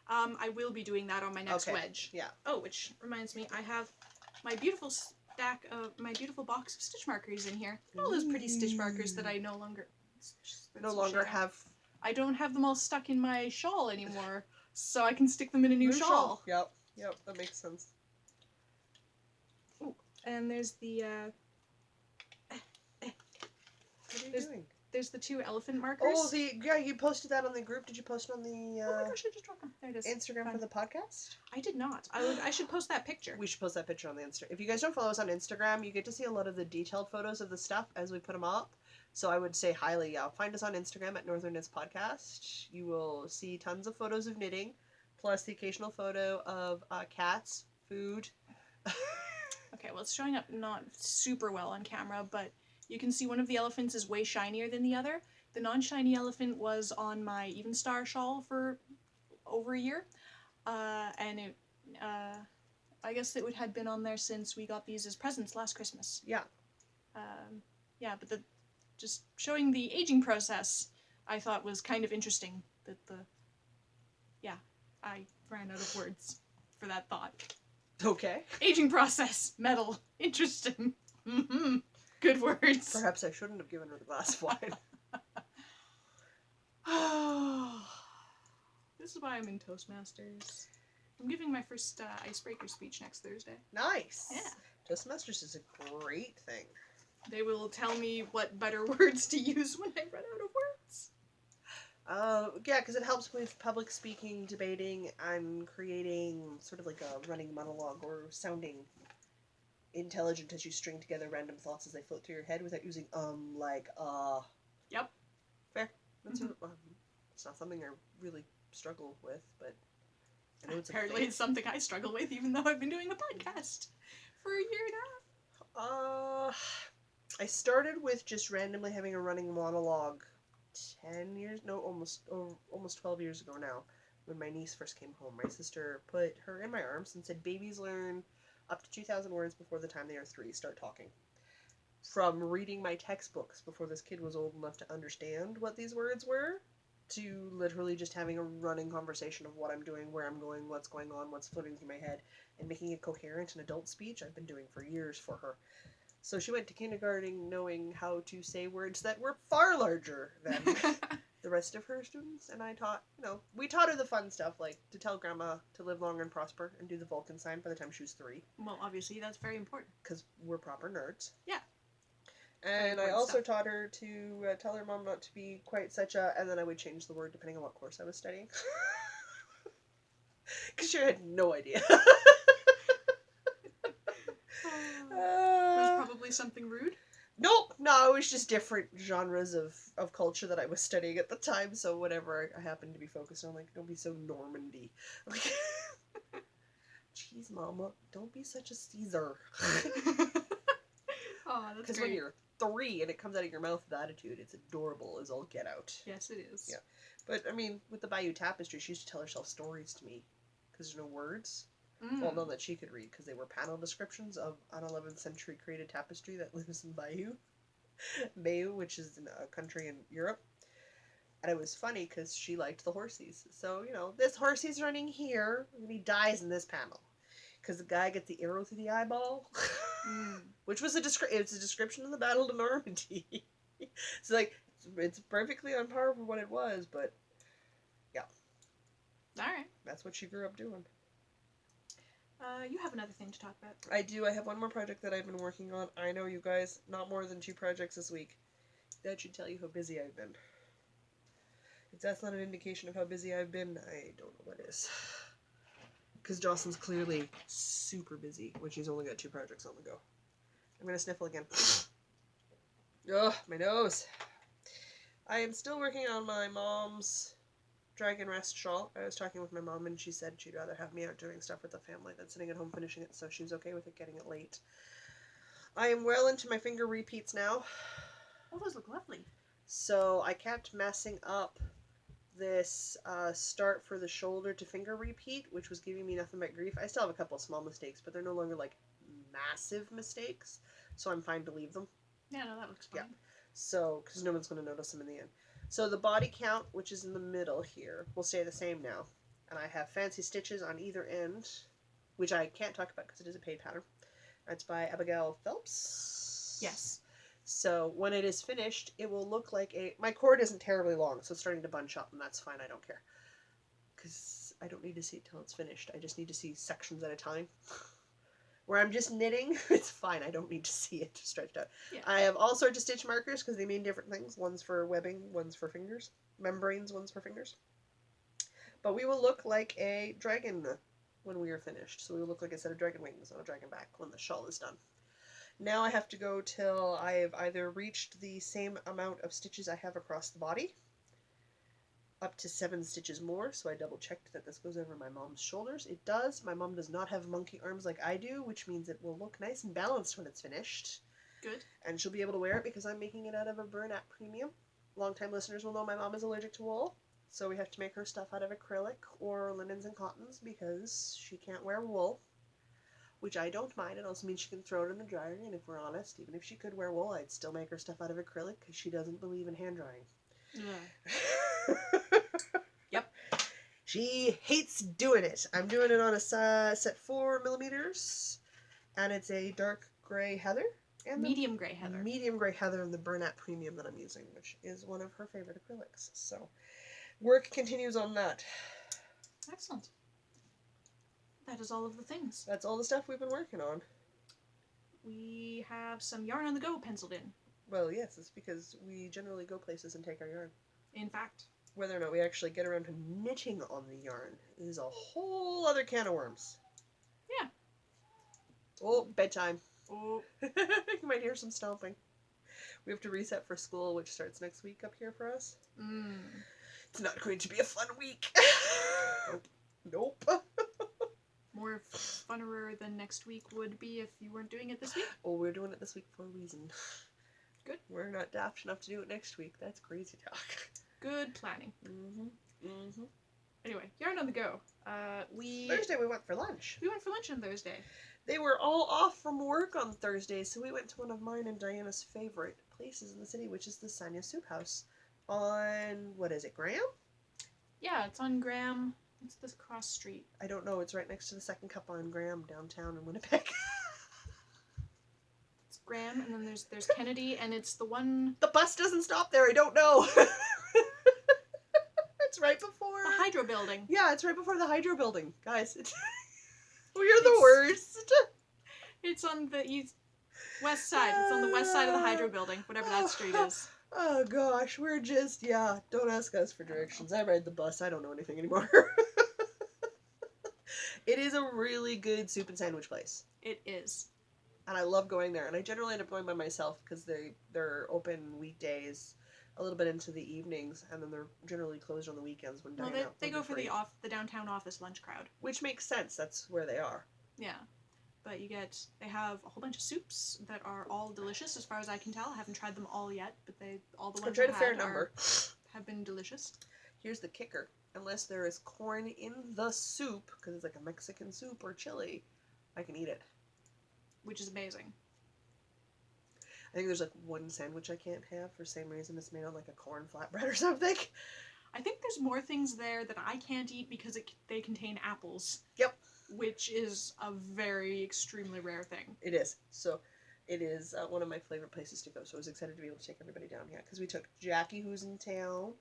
S2: I will be doing that on my next wedge.
S1: Yeah.
S2: Oh, which reminds me, I have my beautiful box of stitch markers in here. All those pretty stitch markers that I no longer
S1: have.
S2: I don't have them all stuck in my shawl anymore, so I can stick them in a new shawl.
S1: Yep, that makes sense.
S2: Ooh, and there's the
S1: What are you doing?
S2: There's the two elephant markers.
S1: Oh, you posted that on the group. Did you post it on the
S2: oh my gosh, I just dropped them. There it is.
S1: Instagram for the podcast?
S2: I did not. I should post that picture.
S1: We should post that picture on the Insta. If you guys don't follow us on Instagram, you get to see a lot of the detailed photos of the stuff as we put them up. So I would say highly, find us on Instagram at Northern Knits Podcast. You will see tons of photos of knitting, plus the occasional photo of cats, food.
S2: Okay, well, it's showing up not super well on camera, but you can see one of the elephants is way shinier than the other. The non-shiny elephant was on my Even Star shawl for over a year, and I guess it had been on there since we got these as presents last Christmas.
S1: Yeah.
S2: But just showing the aging process, I thought was kind of interesting. I ran out of words for that thought.
S1: Okay.
S2: Aging process, metal, interesting. Mm-hmm. Good words.
S1: Perhaps I shouldn't have given her the glass of wine.
S2: This is why I'm in Toastmasters. I'm giving my first icebreaker speech next Thursday.
S1: Nice.
S2: Yeah.
S1: Toastmasters is a great thing.
S2: They will tell me what better words to use when I run out of words.
S1: Yeah, because it helps with public speaking, debating, and creating sort of like a running monologue or sounding intelligent as you string together random thoughts as they float through your head without using
S2: Yep.
S1: Fair. That's it's not something I really struggle with, but I know it's
S2: apparently it's something I struggle with, even though I've been doing a podcast for a year now.
S1: I started with just randomly having a running monologue almost 12 years ago now, when my niece first came home. My sister put her in my arms and said, babies learn up to 2,000 words before the time they are 3 start talking. From reading my textbooks before this kid was old enough to understand what these words were, to literally just having a running conversation of what I'm doing, where I'm going, what's going on, what's floating through my head, and making it coherent in adult speech, I've been doing for years for her. So she went to kindergarten knowing how to say words that were far larger than the rest of her students, and I taught, we taught her the fun stuff, like to tell grandma to live long and prosper and do the Vulcan sign by the time she was 3.
S2: Well, obviously, that's very important.
S1: Because we're proper nerds.
S2: Yeah.
S1: And I also taught her to tell her mom not to be quite such a, and then I would change the word depending on what course I was studying. Because she had no idea.
S2: Was probably something rude?
S1: Nope, no, it was just different genres of culture that I was studying at the time, so whatever I happened to be focused on, like, don't be so Normandy. Like, jeez, Mama, don't be such a Caesar.
S2: Oh, that's
S1: Because
S2: great.
S1: when you're 3 and it comes out of your mouth with attitude, it's adorable as all get out.
S2: Yes, it is.
S1: Yeah. But, I mean, with the Bayeux Tapestry, she used to tell herself stories to me. Because there's no words. Well, none that she could read, because they were panel descriptions of an 11th century created tapestry that lives in Bayeux. Bayeux, which is in a country in Europe. And it was funny, because she liked the horsies. So, this horsey's running here, and he dies in this panel. Because the guy gets the arrow through the eyeball. Which was it's a description of the Battle of Normandy. So, like, it's perfectly on par for what it was, but, yeah.
S2: Alright.
S1: That's what she grew up doing.
S2: You have another thing to talk about.
S1: I do. I have one more project that I've been working on. I know, you guys, not more than 2 projects this week. That should tell you how busy I've been. If that's not an indication of how busy I've been, I don't know what is. Because Jocelyn's clearly super busy when she's only got 2 projects on the go. I'm going to sniffle again. Ugh, my nose. I am still working on my mom's Dragon Rest shawl. I was talking with my mom and she said she'd rather have me out doing stuff with the family than sitting at home finishing it, so she was okay with it getting it late. I am well into my finger repeats now.
S2: Oh, those look lovely.
S1: So I kept messing up this start for the shoulder to finger repeat, which was giving me nothing but grief. I still have a couple of small mistakes, but they're no longer like massive mistakes, so I'm fine to leave them.
S2: Yeah, no, that looks fine.
S1: Yeah. So, because no one's going to notice them in the end. So the body count, which is in the middle here, will stay the same now. And I have fancy stitches on either end, which I can't talk about because it is a paid pattern. That's by Abigail Phelps.
S2: Yes.
S1: So when it is finished, it will look like my cord isn't terribly long, so it's starting to bunch up, and that's fine, I don't care. Because I don't need to see it till it's finished. I just need to see sections at a time. Where I'm just knitting, it's fine. I don't need to see it stretched out.
S2: Yeah.
S1: I have all sorts of stitch markers because they mean different things. One's for webbing, one's for fingers. Membranes, one's for fingers. But we will look like a dragon when we are finished. So we will look like a set of dragon wings on a dragon back when the shawl is done. Now I have to go till I have either reached the same amount of stitches I have across the body, up to 7 stitches more, so I double checked that this goes over my mom's shoulders. It does. My mom does not have monkey arms like I do, which means it will look nice and balanced when it's finished.
S2: Good.
S1: And she'll be able to wear it because I'm making it out of a Bernat Premium. Longtime listeners will know my mom is allergic to wool, so we have to make her stuff out of acrylic or linens and cottons because she can't wear wool, which I don't mind. It also means she can throw it in the dryer, and if we're honest, even if she could wear wool, I'd still make her stuff out of acrylic because she doesn't believe in hand drying.
S2: Yeah.
S1: Yep. She hates doing it. I'm doing it on a set 4mm, and it's a dark gray heather. And
S2: Medium gray heather.
S1: Medium gray heather and the Bernat Premium that I'm using, which is one of her favorite acrylics. So, work continues on that.
S2: Excellent. That is all of the things.
S1: That's all the stuff we've been working on.
S2: We have some yarn on the go penciled in.
S1: Well, yes, it's because we generally go places and take our yarn.
S2: In fact.
S1: Whether or not we actually get around to knitting on the yarn is a whole other can of worms.
S2: Yeah.
S1: Oh, bedtime.
S2: Oh.
S1: You might hear some stomping. We have to reset for school, which starts next week up here for us. It's not going to be a fun week. Nope.
S2: More funner than next week would be if you weren't doing it this week.
S1: Oh, we're doing it this week for a reason.
S2: Good.
S1: We're not daft enough to do it next week. That's crazy talk.
S2: Good planning.
S1: Mm-hmm.
S2: Anyway, yarn on the go.
S1: Thursday we went for lunch.
S2: We went for lunch on Thursday.
S1: They were all off from work on Thursday, so we went to one of mine and Diana's favorite places in the city, which is the Sanya Soup House on, what is it, Graham?
S2: Yeah, it's on Graham. It's this cross street.
S1: I don't know. It's right next to the Second Cup on Graham downtown in Winnipeg.
S2: It's Graham, and then there's Kennedy, and it's the one...
S1: The bus doesn't stop there. I don't know. It's right before...
S2: The Hydro Building.
S1: Yeah, it's right before the Hydro Building. Guys, we're the worst.
S2: It's on the west side. It's on the west side of the Hydro Building, whatever that street is.
S1: Oh gosh, we're just, yeah, don't ask us for directions. I ride the bus. I don't know anything anymore. It is a really good soup and sandwich place.
S2: It is.
S1: And I love going there. And I generally end up going by myself because they're open weekdays, a little bit into the evenings, and then they're generally closed on the weekends when Diana.
S2: Well, they go for the downtown office lunch crowd.
S1: Which makes sense. That's where they are.
S2: Yeah. But they have a whole bunch of soups that are all delicious as far as I can tell. I haven't tried them all yet, but all the ones
S1: I've tried a fair number.
S2: Have been delicious.
S1: Here's the kicker. Unless there is corn in the soup, because it's like a Mexican soup or chili, I can eat it.
S2: Which is amazing.
S1: I think there's like one sandwich I can't have for the same reason it's made on like a corn flatbread or something.
S2: I think there's more things there that I can't eat because they contain apples.
S1: Yep.
S2: Which is a very extremely rare thing.
S1: It is. So it is one of my favorite places to go. So I was excited to be able to take everybody down here because we took Jackie, who's in town,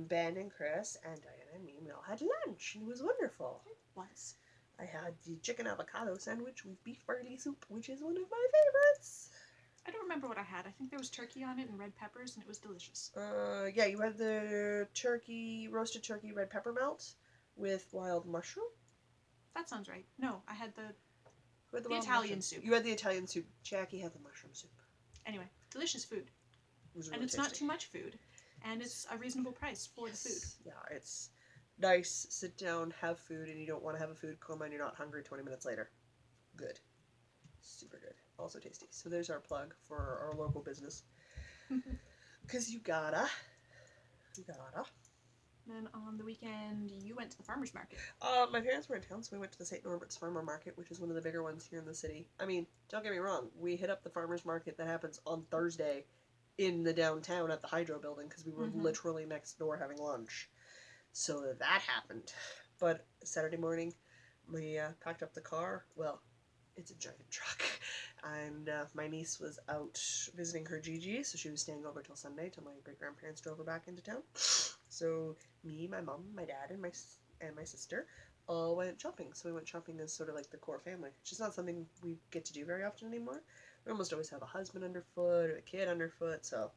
S1: Ben and Chris, and Diana and me. We all had lunch, and it was wonderful.
S2: It was.
S1: I had the chicken avocado sandwich with beef barley soup, which is one of my favorites.
S2: I don't remember what I had. I think there was turkey on it and red peppers, and it was delicious.
S1: Yeah, you had the roasted turkey red pepper melt with wild mushroom.
S2: That sounds right. No, I had the
S1: Italian soup. You had the Italian soup. Jackie had the mushroom soup.
S2: Anyway, delicious food.
S1: It was really
S2: and it's
S1: tasty.
S2: not too much food. And it's a reasonable price for the food.
S1: Yeah, it's nice. Sit down, have food, and you don't want to have a food coma and you're not hungry 20 minutes later. Good. Super good. Also tasty. So there's our plug for our local business. Because you gotta.
S2: Then on the weekend, you went to the farmer's market.
S1: My parents were in town, so we went to the St. Norberts Farmer Market, which is one of the bigger ones here in the city. I mean, don't get me wrong, we hit up the farmer's market that happens on Thursday in the downtown at the Hydro Building, because we were literally next door having lunch. So that happened. But Saturday morning, we packed up the car. Well, it's a giant truck. And my niece was out visiting her Gigi, so she was staying over till Sunday, till my great-grandparents drove her back into town. So me, my mom, my dad, and my sister all went shopping. So we went shopping as sort of like the core family. It's just not something we get to do very often anymore. We almost always have a husband underfoot or a kid underfoot, so...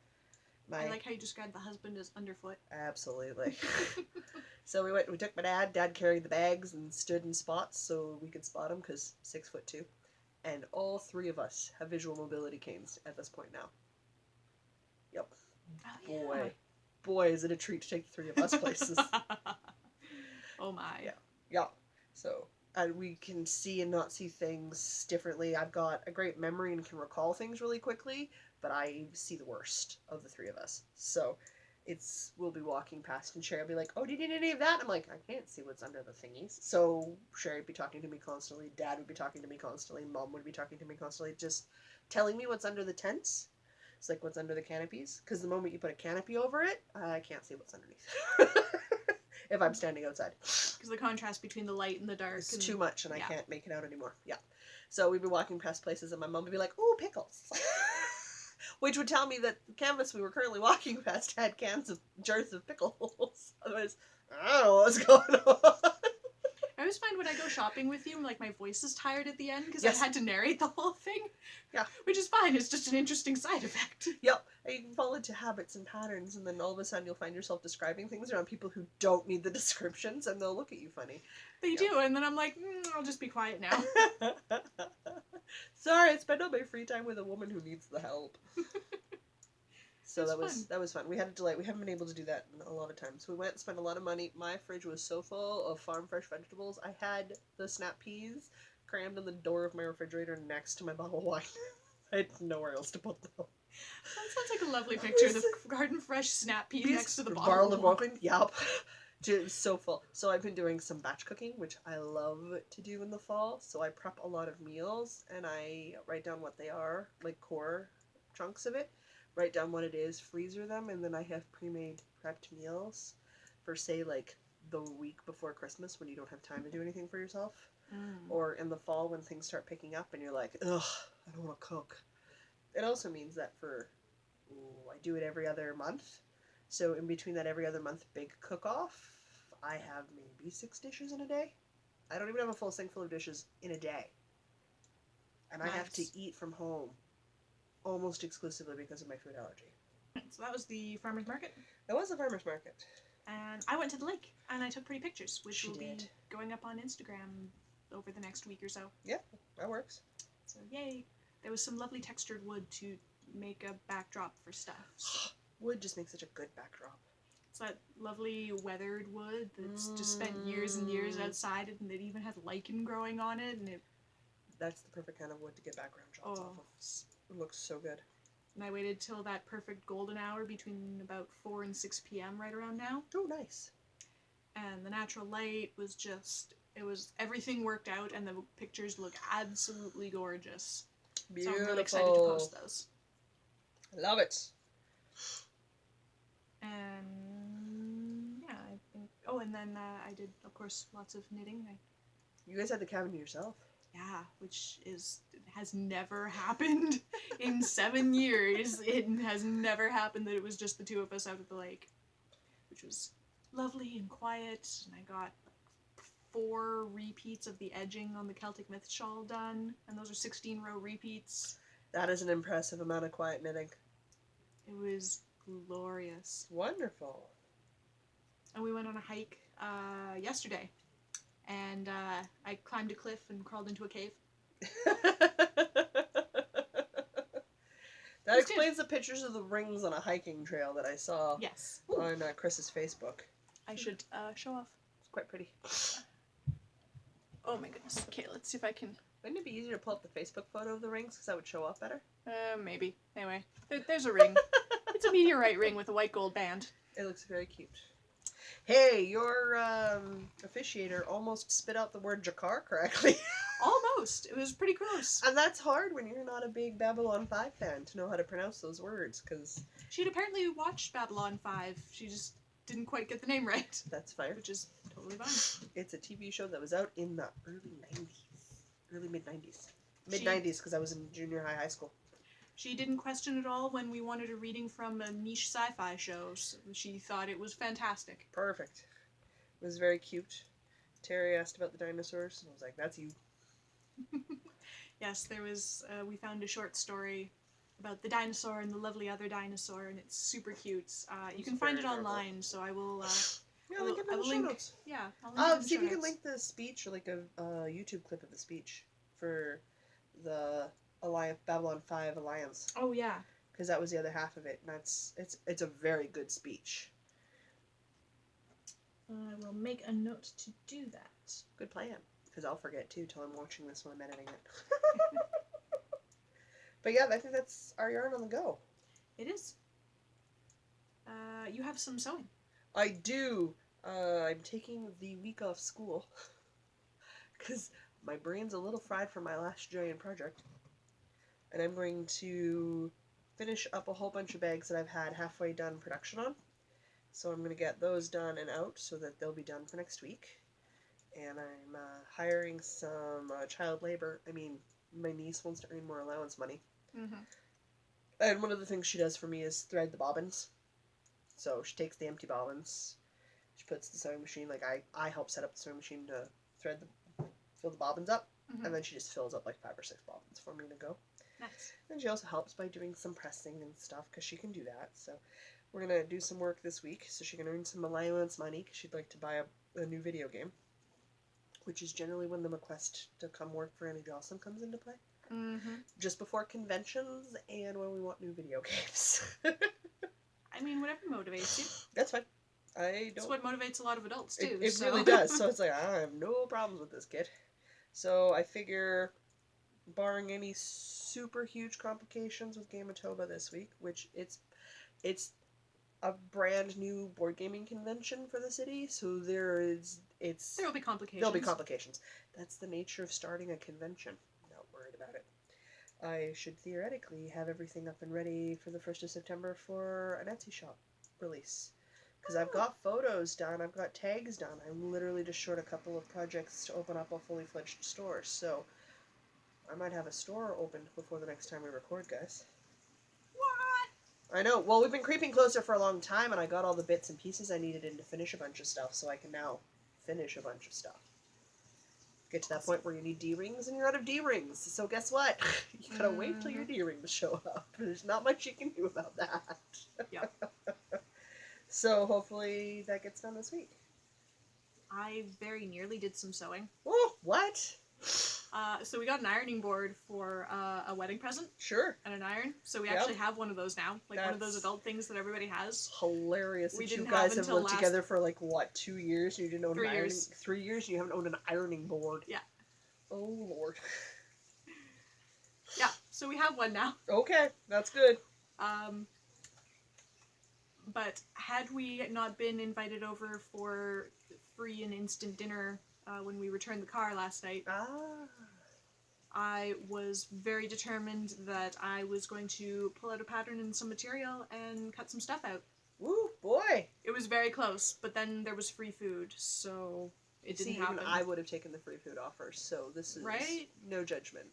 S2: I like how you described the husband as underfoot.
S1: Absolutely. So we took my dad. Dad carried the bags and stood in spots so we could spot him because 6'2". And all three of us have visual mobility canes at this point now. Yep.
S2: Oh, yeah.
S1: Boy, is it a treat to take the three of us places.
S2: Oh my.
S1: Yeah. So, and we can see and not see things differently. I've got a great memory and can recall things really quickly, but I see the worst of the three of us. So, we'll be walking past and Sherry will be like, oh, did you need any of that? I'm like, I can't see what's under the thingies. So Sherry would be talking to me constantly. Dad would be talking to me constantly. Mom would be talking to me constantly. Just telling me what's under the tents. It's like what's under the canopies. Because the moment you put a canopy over it, I can't see what's underneath. If I'm standing outside.
S2: Because the contrast between the light and the dark.
S1: It's too much and I can't make it out anymore. Yeah. So we'd be walking past places and my mom would be like, oh, pickles. Which would tell me that the canvas we were currently walking past had jars of pickles. Otherwise, I don't know what's going on.
S2: I always find when I go shopping with you, like my voice is tired at the end because I've had to narrate the whole thing.
S1: Yeah.
S2: Which is fine. It's just an interesting side effect.
S1: Yep. And you can fall into habits and patterns, and then all of a sudden you'll find yourself describing things around people who don't need the descriptions, and they'll look at you funny.
S2: They do, and then I'm like, I'll just be quiet now.
S1: Sorry, I spend all my free time with a woman who needs the help. So that was fun. We had a delay. We haven't been able to do that a lot of times. We went and spent a lot of money. My fridge was so full of farm fresh vegetables. I had the snap peas crammed in the door of my refrigerator next to my bottle of wine. I had nowhere else to put them.
S2: That sounds like a lovely picture. The garden fresh snap peas next to the bottle of wine.
S1: Yep. Just so full. So I've been doing some batch cooking, which I love to do in the fall. So I prep a lot of meals and I write down what they are, like core chunks of it. Write down what it is, freezer them, and then I have pre-made prepped meals for say like the week before Christmas when you don't have time to do anything for yourself. Or in the fall when things start picking up and you're like, ugh, I don't want to cook. It also means that I do it every other month. So in between that every other month big cook-off, I have maybe 6 dishes in a day. I don't even have a full sink full of dishes in a day. And I have to eat from home almost exclusively because of my food allergy.
S2: So that was the farmer's market.
S1: It was a farmer's market.
S2: And I went to the lake and I took pretty pictures, which
S1: She
S2: will
S1: did.
S2: be going up on Instagram over the next week or so.
S1: Yeah, that works.
S2: So yay. There was some lovely textured wood to make a backdrop for stuff. So
S1: Wood just makes such a good backdrop.
S2: it's that lovely weathered wood that's just spent years and years outside and it even has lichen growing on it and it.
S1: That's the perfect kind of wood to get background shots off of. It looks so good.
S2: And I waited till that perfect golden hour between about 4 and 6 p.m. right around now.
S1: Oh, nice.
S2: And the natural light was just, everything worked out and the pictures look absolutely gorgeous.
S1: Beautiful.
S2: So I'm really excited to post those.
S1: I love it.
S2: And yeah, I think, oh, and then I did, of course, lots of knitting.
S1: You guys had the cabin to yourself.
S2: Yeah, which has never happened in 7 years. It has never happened that it was just the two of us out at the lake, which was lovely and quiet. And I got 4 repeats of the edging on the Celtic Myths shawl done, and those are 16-row repeats.
S1: That is an impressive amount of quiet knitting.
S2: It was glorious.
S1: Wonderful.
S2: And we went on a hike yesterday. And I climbed a cliff and crawled into a cave.
S1: That explains the pictures of the rings on a hiking trail that I saw
S2: Yes.
S1: on Chris's Facebook.
S2: I should show off.
S1: It's quite pretty.
S2: Oh my goodness. Okay, let's see if I can...
S1: Wouldn't it be easier to pull up the Facebook photo of the rings because that would show off better?
S2: Maybe. Anyway, there's a ring. It's a meteorite ring with a white gold band.
S1: It looks very cute. Hey, your officiator almost spit out the word Jakar correctly.
S2: Almost. It was pretty close.
S1: And that's hard when you're not a big Babylon 5 fan to know how to pronounce those words, because...
S2: She'd apparently watched Babylon 5. She just didn't quite get the name right.
S1: That's fine.
S2: Which is totally fine.
S1: It's a TV show that was out in the early 90s. Early mid-90s. Mid-90s, because I was in junior high school.
S2: She didn't question at all when we wanted a reading from a niche sci-fi show. So she thought it was fantastic.
S1: Perfect. It was very cute. Terry asked about the dinosaurs, and I was like, that's you.
S2: Yes, there was, we found a short story about the dinosaur and the lovely other dinosaur, and it's super cute. You can find it online, so I will,
S1: Yeah, link it in the show notes.
S2: Yeah, I'll link it in the
S1: See if you
S2: show
S1: can
S2: notes.
S1: link the speech, or like a YouTube clip of the speech for the Babylon 5 Alliance.
S2: Oh, yeah.
S1: Because that was the other half of it, and it's a very good speech.
S2: I will make a note to do that.
S1: Good plan. Because I'll forget too till I'm watching this when I'm editing it. But yeah, I think that's our yarn on the go.
S2: It is. You have some sewing.
S1: I do. I'm taking the week off school. Because my brain's a little fried from my last giant project. And I'm going to finish up a whole bunch of bags that I've had halfway done production on. So I'm going to get those done and out so that they'll be done for next week. And I'm hiring some child labor. I mean, my niece wants to earn more allowance money.
S2: Mm-hmm.
S1: And one of the things she does for me is thread the bobbins. So she takes the empty bobbins, she puts the sewing machine, like I help set up the sewing machine to fill the bobbins up, and then she just fills up like 5 or 6 bobbins for me to go.
S2: Nice.
S1: And she also helps by doing some pressing and stuff, because she can do that. So we're going to do some work this week, so she can earn some allowance money, because she'd like to buy a new video game. Which is generally when the request to come work for Annie Jocelyn comes into play.
S2: Mm-hmm.
S1: Just before conventions and when we want new video games.
S2: I mean, whatever motivates you.
S1: That's fine. I don't...
S2: It's what motivates a lot of adults, too.
S1: It really does. So it's like, I have no problems with this kid. So I figure, barring any super huge complications with Game of Toba this week, which it's a brand new board gaming convention for the city, so there
S2: will be complications.
S1: There'll be complications. That's the nature of starting a convention. I'm not worried about it. I should theoretically have everything up and ready for the 1st of September for an Etsy shop release. Because I've got photos done, I've got tags done. I'm literally just short a couple of projects to open up a fully fledged store. So I might have a store opened before the next time we record, guys.
S2: What?
S1: I know. Well, we've been creeping closer for a long time, and I got all the bits and pieces I needed in to finish a bunch of stuff, so I can now finish a bunch of stuff. Get to that point where you need D-rings, and you're out of D-rings. So guess what? You gotta wait till your D-rings show up. There's not much you can do about that.
S2: Yep.
S1: So hopefully that gets done this week.
S2: I very nearly did some sewing.
S1: Oh, what?
S2: So we got an ironing board for a wedding present.
S1: Sure.
S2: And an iron. So we actually have one of those now. Like one of those
S1: That's
S2: adult things that everybody has.
S1: Hilarious.
S2: We
S1: That you
S2: didn't
S1: guys
S2: have
S1: have lived together for like, what, 2 years? You didn't own
S2: 3
S1: an ironing...
S2: years.
S1: 3 years? You haven't owned an ironing board.
S2: Yeah.
S1: Oh, Lord.
S2: Yeah, so we have one now.
S1: Okay, that's good.
S2: But had we not been invited over for free and instant dinner when we returned the car last night, I was very determined that I was going to pull out a pattern and some material and cut some stuff out.
S1: Woo, boy.
S2: It was very close, but then there was free food, so it didn't happen.
S1: Even I would have taken the free food offer, so this is
S2: right?
S1: No judgment.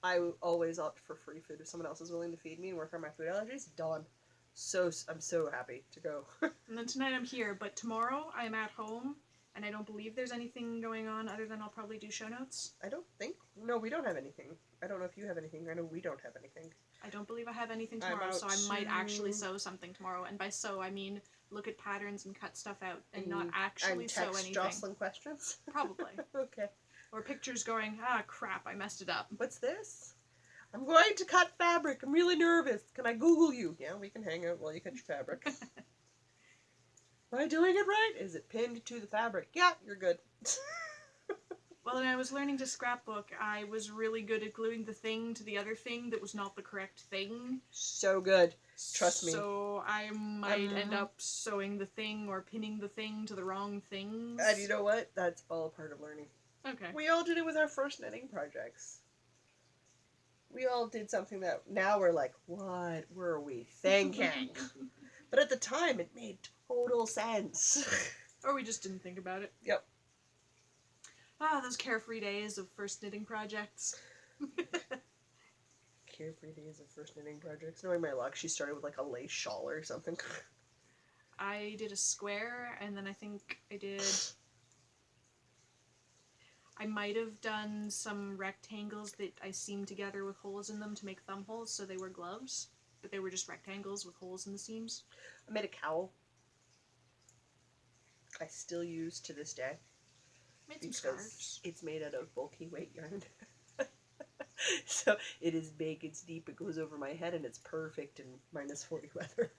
S1: I always opt for free food. If someone else is willing to feed me and work on my food allergies, done. I'm so happy to go.
S2: And then tonight I'm here, but tomorrow I'm at home, and I don't believe there's anything going on other than I'll probably do show notes.
S1: I don't think... No, we don't have anything. I don't know if you have anything. I know we don't have anything.
S2: I don't believe I have anything tomorrow, so I might actually sew something tomorrow. And by sew, I mean look at patterns and cut stuff out, and not actually sew anything.
S1: Jocelyn questions?
S2: Probably.
S1: Okay.
S2: Or pictures going, crap, I messed it up.
S1: What's this? I'm going to cut fabric. I'm really nervous. Can I Google you? Yeah, we can hang out while you cut your fabric. Am I doing it right? Is it pinned to the fabric? Yeah, you're good.
S2: Well, when I was learning to scrapbook, I was really good at gluing the thing to the other thing that was not the correct thing.
S1: So good. Trust me.
S2: So I might end up sewing the thing or pinning the thing to the wrong things.
S1: And you know what? That's all a part of learning.
S2: Okay.
S1: We all did it with our first knitting projects. We all did something that now we're like, what were we thinking? But at the time, it made total sense.
S2: Or we just didn't think about it.
S1: Yep.
S2: Those carefree days of first knitting projects.
S1: Carefree days of first knitting projects. Knowing my luck, she started with like a lace shawl or something.
S2: I did a square, and then I think I might have done some rectangles that I seamed together with holes in them to make thumb holes, so they were gloves. But they were just rectangles with holes in the seams.
S1: I made a cowl. I still use to this day.
S2: Made some scarves.
S1: It's made out of bulky weight yarn. So it is big, it's deep, it goes over my head, and it's perfect in -40 weather.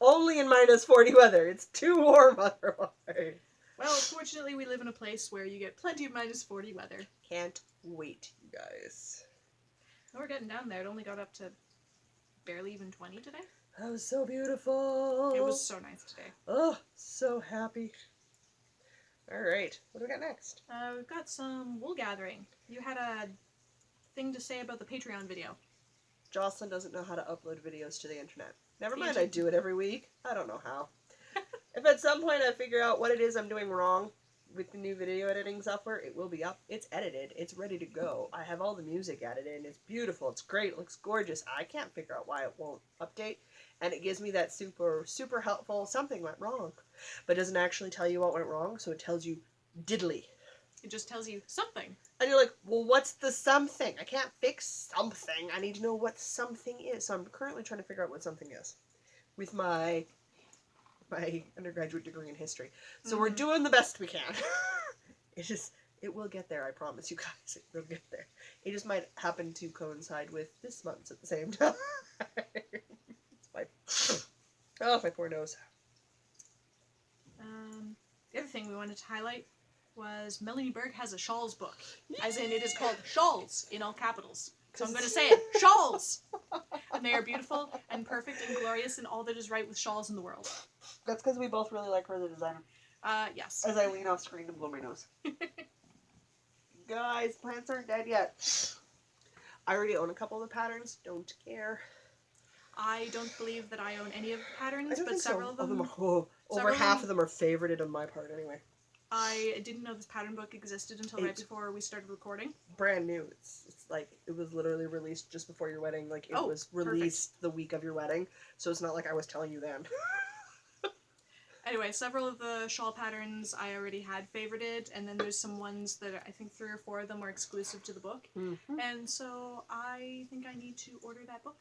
S1: Only in -40 weather. It's too warm otherwise.
S2: Well, fortunately, we live in a place where you get plenty of -40 weather.
S1: Can't wait, you guys.
S2: And we're getting down there. It only got up to barely even 20 today.
S1: That was so beautiful.
S2: It was so nice today.
S1: Oh, so happy. All right, what do we got next?
S2: We've got some wool gathering. You had a thing to say about the Patreon video.
S1: Jocelyn doesn't know how to upload videos to the internet. Never mind, I do it every week. I don't know how. If at some point I figure out what it is I'm doing wrong with the new video editing software, it will be up. It's edited. It's ready to go. I have all the music added in. It's beautiful. It's great. It looks gorgeous. I can't figure out why it won't update. And it gives me that super, super helpful something went wrong. But it doesn't actually tell you what went wrong, so it tells you diddly.
S2: It just tells you something.
S1: And you're like, well, what's the something? I can't fix something. I need to know what something is. So I'm currently trying to figure out what something is with my undergraduate degree in history. So we're doing the best we can. It will get there, I promise you guys. It will get there. It just might happen to coincide with this month's at the same time. My poor nose.
S2: The other thing we wanted to highlight was Melanie Berg has a shawls book. As in, it is called Shawls in all capitals. So I'm going to say it. Shawls! And they are beautiful and perfect and glorious and all that is right with shawls in the world.
S1: That's because we both really like her as a designer.
S2: Yes.
S1: As I lean off screen to blow my nose. Guys, plants aren't dead yet. I already own a couple of the patterns. Don't care.
S2: I don't believe that I own any of the patterns, but
S1: think
S2: several
S1: so.
S2: of them...
S1: Over half of them are favorited on my part anyway.
S2: I didn't know this pattern book existed until right before we started recording.
S1: Brand new. It's like, it was literally released just before your wedding. Like, it was released the week of your wedding. So it's not like I was telling you then.
S2: Anyway, several of the shawl patterns I already had favorited, and then there's some ones that I think 3 or 4 of them are exclusive to the book. Mm-hmm. And so I think I need to order that book.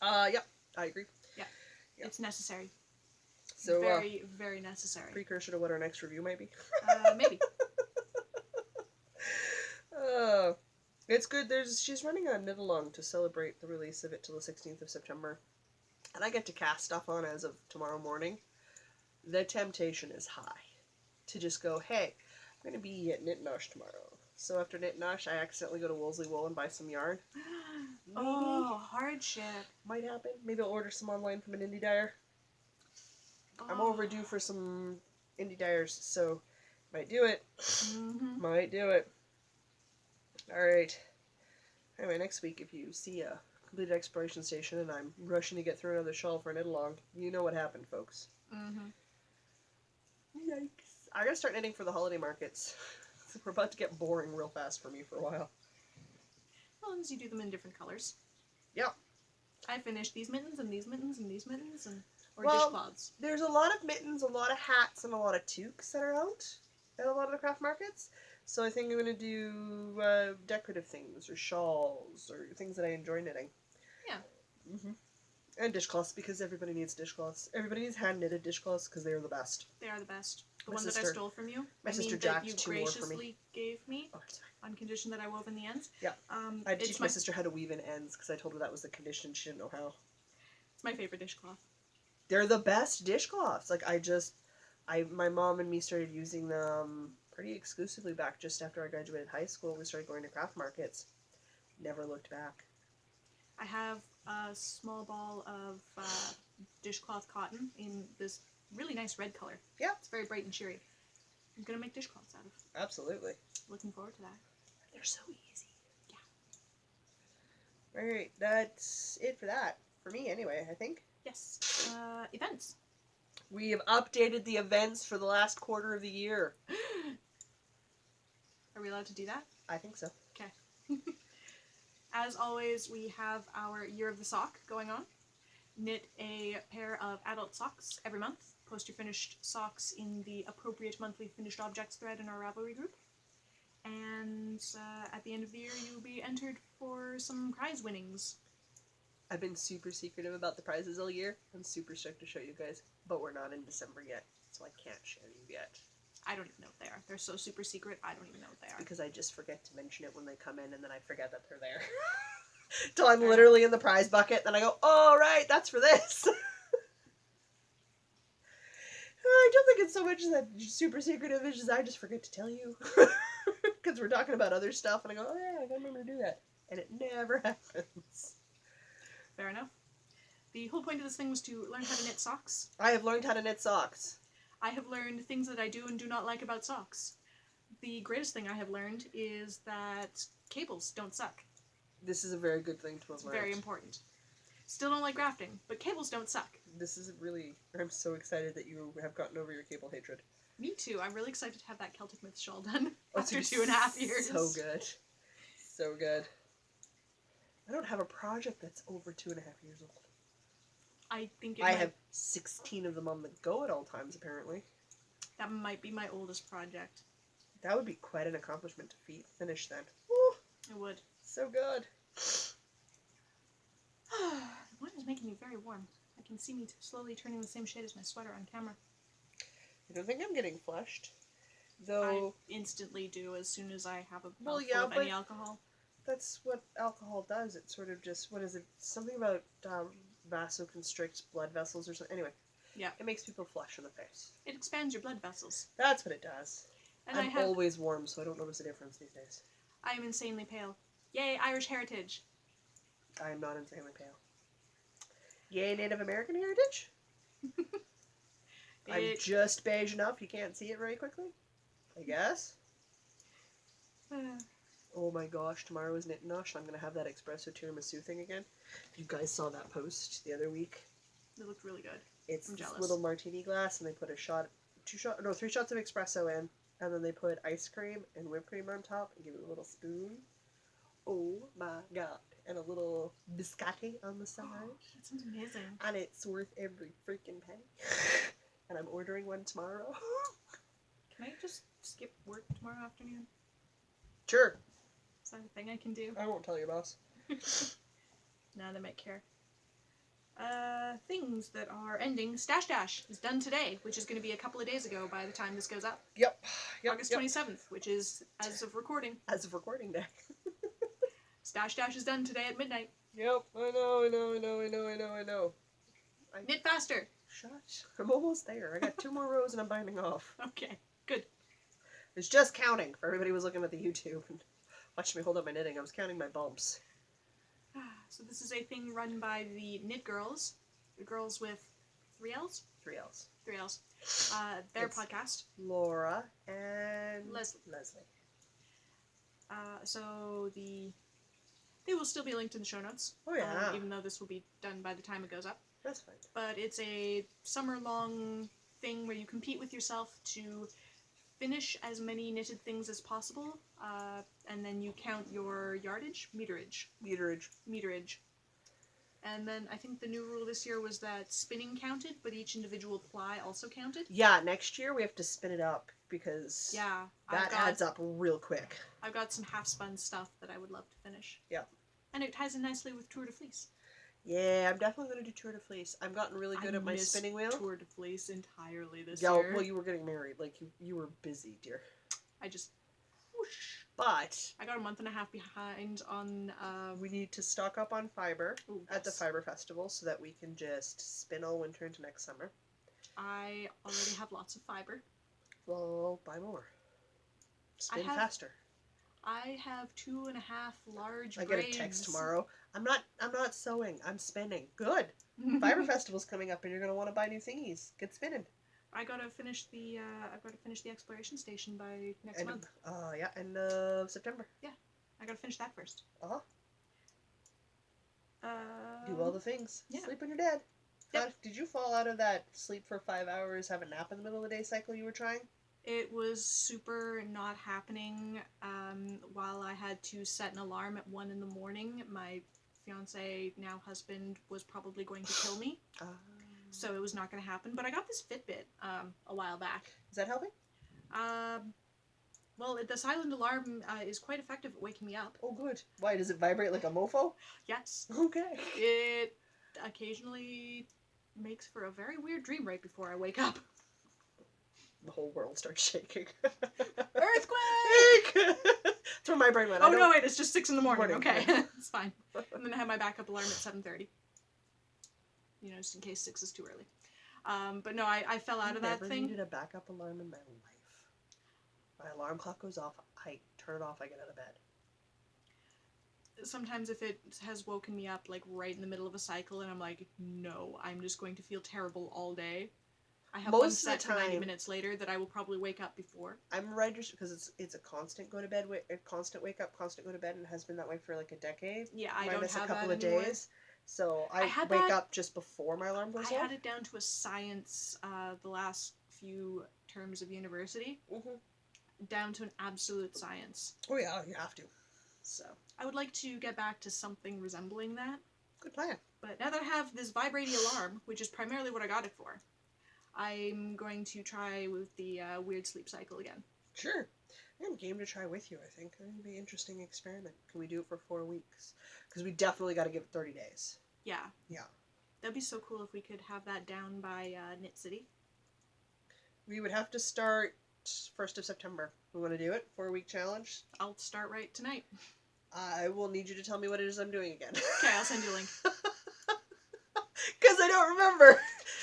S1: Yep, I agree.
S2: Yeah, it's necessary.
S1: So,
S2: very, very necessary.
S1: Precursor to what our next review might be.
S2: Maybe.
S1: It's good. She's running a knit-along to celebrate the release of it till the 16th of September. And I get to cast stuff on as of tomorrow morning. The temptation is high to just go, hey, I'm going to be at Knit Nosh tomorrow. So after Knit Nosh, I accidentally go to Woolsey Wool and buy some yarn. Maybe.
S2: Oh, hardship.
S1: Might happen. Maybe I'll order some online from an indie dyer. I'm overdue for some indie dyers, so might do it. Mm-hmm. Might do it. Alright. Anyway, next week, if you see a completed exploration station and I'm rushing to get through another shawl for a knit-along, you know what happened, folks. Mm-hmm. Yikes. I gotta start knitting for the holiday markets. We're about to get boring real fast for me for a while.
S2: As long as you do them in different colors.
S1: Yep.
S2: I finished these mittens and these mittens and these mittens or dishcloths.
S1: There's a lot of mittens, a lot of hats, and a lot of toques that are out at a lot of the craft markets. So I think I'm going to do decorative things or shawls or things that I enjoy knitting.
S2: Yeah.
S1: Mm-hmm. And dishcloths, because everybody needs dishcloths. Everybody needs hand-knitted dishcloths because they are the best.
S2: They are the best. The one that I stole from you.
S1: My sister jacked
S2: that you
S1: 2 more for me.
S2: graciously gave me on condition that I wove in the ends.
S1: Yeah. I had to teach my sister how to weave in ends because I told her that was the condition. She didn't know how.
S2: It's my favorite dishcloth.
S1: They're the best dishcloths. Like, my mom and me started using them pretty exclusively back just after I graduated high school. We started going to craft markets. Never looked back.
S2: I have a small ball of dishcloth cotton in this really nice red color.
S1: Yeah.
S2: It's very bright and cheery. I'm going to make dishcloths out of.
S1: Absolutely.
S2: Looking forward to that.
S1: They're so easy. Yeah. Alright, that's it for that. For me, anyway, I think.
S2: Yes. Events.
S1: We have updated the events for the last quarter of the year.
S2: Are we allowed to do that?
S1: I think so.
S2: Okay. As always, we have our Year of the Sock going on. Knit a pair of adult socks every month. Post your finished socks in the appropriate monthly finished objects thread in our Ravelry group. And at the end of the year, you'll be entered for some prize winnings.
S1: I've been super secretive about the prizes all year. I'm super stoked to show you guys, but we're not in December yet, so I can't show you yet.
S2: I don't even know what they are. They're so super secret, I don't even know what they are.
S1: Because I just forget to mention it when they come in, and then I forget that they're there. Till I'm literally in the prize bucket, then I go, oh, right, that's for this. I don't think it's so much that super secretive, it's just I just forget to tell you. Because we're talking about other stuff, and I go, oh yeah, I gotta remember to do that. And it never happens.
S2: Fair enough. The whole point of this thing was to learn how to knit socks.
S1: I have learned how to knit socks.
S2: I have learned things that I do and do not like about socks. The greatest thing I have learned is that cables don't suck.
S1: This is a very good thing to have learned.
S2: Very important. Still don't like grafting, but cables don't suck.
S1: This is really... I'm so excited that you have gotten over your cable hatred.
S2: Me too. I'm really excited to have that Celtic Myths shawl done after 2.5 years.
S1: So good. So good. I don't have a project that's over 2.5 years old.
S2: I think
S1: I have 16 of them on the go at all times, apparently.
S2: That might be my oldest project.
S1: That would be quite an accomplishment to finish then. Woo!
S2: It would.
S1: So good.
S2: The wine is making me very warm. I can see me slowly turning the same shade as my sweater on camera.
S1: I don't think I'm getting flushed. Though
S2: I instantly do as soon as I have a mouthful of any alcohol.
S1: That's what alcohol does. It sort of just, what is it? Something about vasoconstricts blood vessels or something. Anyway.
S2: Yeah.
S1: It makes people flush in the face.
S2: It expands your blood vessels.
S1: That's what it does.
S2: And
S1: I'm always warm, so I don't notice a difference these days.
S2: I am insanely pale. Yay, Irish heritage.
S1: I am not insanely pale. Yay, Native American heritage. I'm just beige enough you can't see it very quickly, I guess. Oh my gosh, tomorrow is Knit Nosh, and I'm going to have that espresso tiramisu thing again. You guys saw that post the other week.
S2: It looked really good.
S1: It's
S2: I'm
S1: this
S2: jealous.
S1: little martini glass, and they put 3 shots of espresso in, and then they put ice cream and whipped cream on top and give it a little spoon. Oh my god. And a little biscotti on the side.
S2: Oh, that sounds amazing.
S1: And it's worth every freaking penny. And I'm ordering one tomorrow.
S2: Can I just skip work tomorrow afternoon?
S1: Sure.
S2: Is that a thing I can do?
S1: I won't tell your boss.
S2: Nah, they might care. Things that are ending. Stash Dash is done today, which is going to be a couple of days ago by the time this goes up.
S1: Yep.
S2: August 27th, which is as of recording.
S1: As of recording day.
S2: Stash Dash is done today at midnight.
S1: Yep. I know.
S2: Knit faster.
S1: Shut. I'm almost there. I got 2 more rows and I'm binding off.
S2: Okay, good.
S1: It's just counting. For everybody who was looking at the YouTube and watching me hold up my knitting, I was counting my bumps.
S2: So this is a thing run by the Knit Girls. The girls with 3 L's?
S1: 3 L's.
S2: 3 L's. Their
S1: It's
S2: podcast.
S1: Laura and
S2: Leslie.
S1: Leslie.
S2: They will still be linked in the show notes.
S1: Oh yeah.
S2: Even though this will be done by the time it goes up.
S1: That's fine.
S2: But it's a summer-long thing where you compete with yourself to finish as many knitted things as possible, and then you count your meterage. And then I think the new rule this year was that spinning counted, but each individual ply also counted.
S1: Yeah, next year we have to spin it up because that adds up real quick.
S2: I've got some half-spun stuff that I would love to finish.
S1: Yeah.
S2: And it ties in nicely with Tour de Fleece.
S1: Yeah, I'm definitely going to do Tour de Fleece. I've gotten really good at my spinning wheel.
S2: Tour de Fleece entirely this year.
S1: Well, you were getting married. Like, you were busy, dear.
S2: I just... whoosh.
S1: But...
S2: I got a month and a half behind on...
S1: we need to stock up on fiber at the
S2: yes.
S1: Fiber Festival so that we can just spin all winter into next summer.
S2: I already have lots of fiber.
S1: Well, buy more. Spin faster.
S2: I have 2.5 large
S1: I get a text tomorrow. I'm not sewing. I'm spinning. Good. Fiber Festival's coming up, and you're gonna want to buy new thingies. Get spinning.
S2: I've got to finish the exploration station by next month.
S1: End of September.
S2: Yeah, I got to finish that first.
S1: Do all the things.
S2: Yeah.
S1: Sleep when you're dead.
S2: Yep.
S1: Did you fall out of that sleep for 5 hours, have a nap in the middle of the day cycle you were trying?
S2: It was super not happening. While I had to set an alarm at 1 in the morning, my fiance, now husband, was probably going to kill me. So it was not going to happen. But I got this Fitbit a while back.
S1: Is that helping?
S2: Well, the silent alarm is quite effective at waking me up.
S1: Oh, good. Why, does it vibrate like a mofo?
S2: Yes.
S1: Okay.
S2: It occasionally makes for a very weird dream right before I wake up.
S1: The whole world starts shaking.
S2: Earthquake!
S1: That's where my brain went.
S2: Oh, no, wait, it's just 6 in the morning. Okay,
S1: Yeah.
S2: it's fine. And then I have my backup alarm at 7:30. You know, just in case 6 is too early. But no, I fell out of that thing.
S1: I never needed a backup alarm in my life. My alarm clock goes off, I turn it off, I get out of bed.
S2: Sometimes if it has woken me up, like, right in the middle of a cycle, and I'm like, no, I'm just going to feel terrible all day. I have one set for 90 minutes later that I will probably wake up before. I'm
S1: registered because it's a constant go to bed, constant wake up, constant go to bed, and it has been that way for like a decade.
S2: Yeah, I don't have
S1: a couple
S2: that
S1: of
S2: anymore.
S1: days. So I wake up just before my alarm goes off.
S2: I had it down to a science the last few terms of university.
S1: Mm-hmm.
S2: Down to an absolute science.
S1: Oh yeah, you have to.
S2: So I would like to get back to something resembling that.
S1: Good plan.
S2: But now that I have this vibrating alarm, which is primarily what I got it for, I'm going to try with the weird sleep cycle again.
S1: Sure. I'm game to try with you, I think. It would be an interesting experiment. Can we do it for 4 weeks? Because we definitely got to give it 30 days.
S2: Yeah.
S1: Yeah.
S2: That'd be so cool if we could have that down by Knit City.
S1: We would have to start 1st of September. We want to do it? 4-week challenge?
S2: I'll start right tonight.
S1: I will need you to tell me what it is I'm doing again.
S2: Okay, I'll send you a link.
S1: Because I don't remember.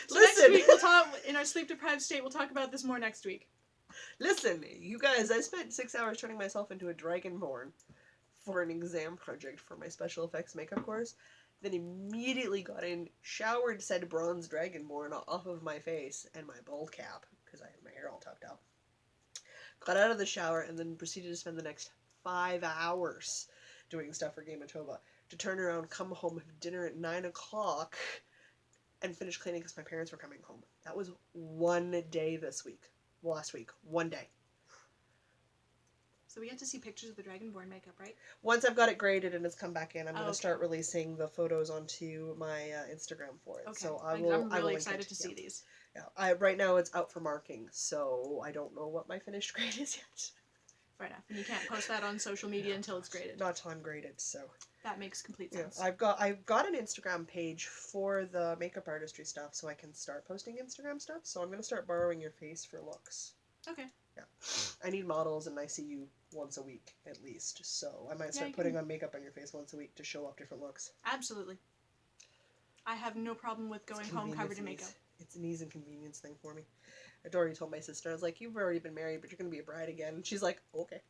S2: So
S1: Listen.
S2: Next week we'll talk, in our sleep-deprived state, we'll talk about this more next week.
S1: Listen, you guys, I spent 6 hours turning myself into a dragonborn for an exam project for my special effects makeup course. Then immediately got in, showered said bronze dragonborn off of my face and my bald cap, because I had my hair all tucked up. Got out of the shower and then proceeded to spend the next 5 hours doing stuff for Game of Toba. To turn around, come home, have dinner at 9 o'clock, and finish cleaning because my parents were coming home. That was one day this week. Last week. One day.
S2: So we get to see pictures of the Dragonborn makeup, right?
S1: Once I've got it graded and it's come back in, I'm going to
S2: okay.
S1: start releasing the photos onto my Instagram for it.
S2: Okay.
S1: So
S2: I'm really excited to see these.
S1: Yeah. Right now it's out for marking, so I don't know what my finished grade is yet.
S2: Fair enough. And you can't post that on social media until it's graded.
S1: Not till I'm graded, so.
S2: That makes complete sense.
S1: I've got an Instagram page for the makeup artistry stuff, so I can start posting Instagram stuff. So I'm going to start borrowing your face for looks.
S2: Okay.
S1: Yeah. I need models, and I see you once a week at least. So I might start putting on makeup on your face once a week to show off different looks.
S2: Absolutely. I have no problem with going home covered in makeup.
S1: It's an ease and convenience thing for me. I'd already told my sister, I was like, you've already been married, but you're going to be a bride again. And she's like, okay.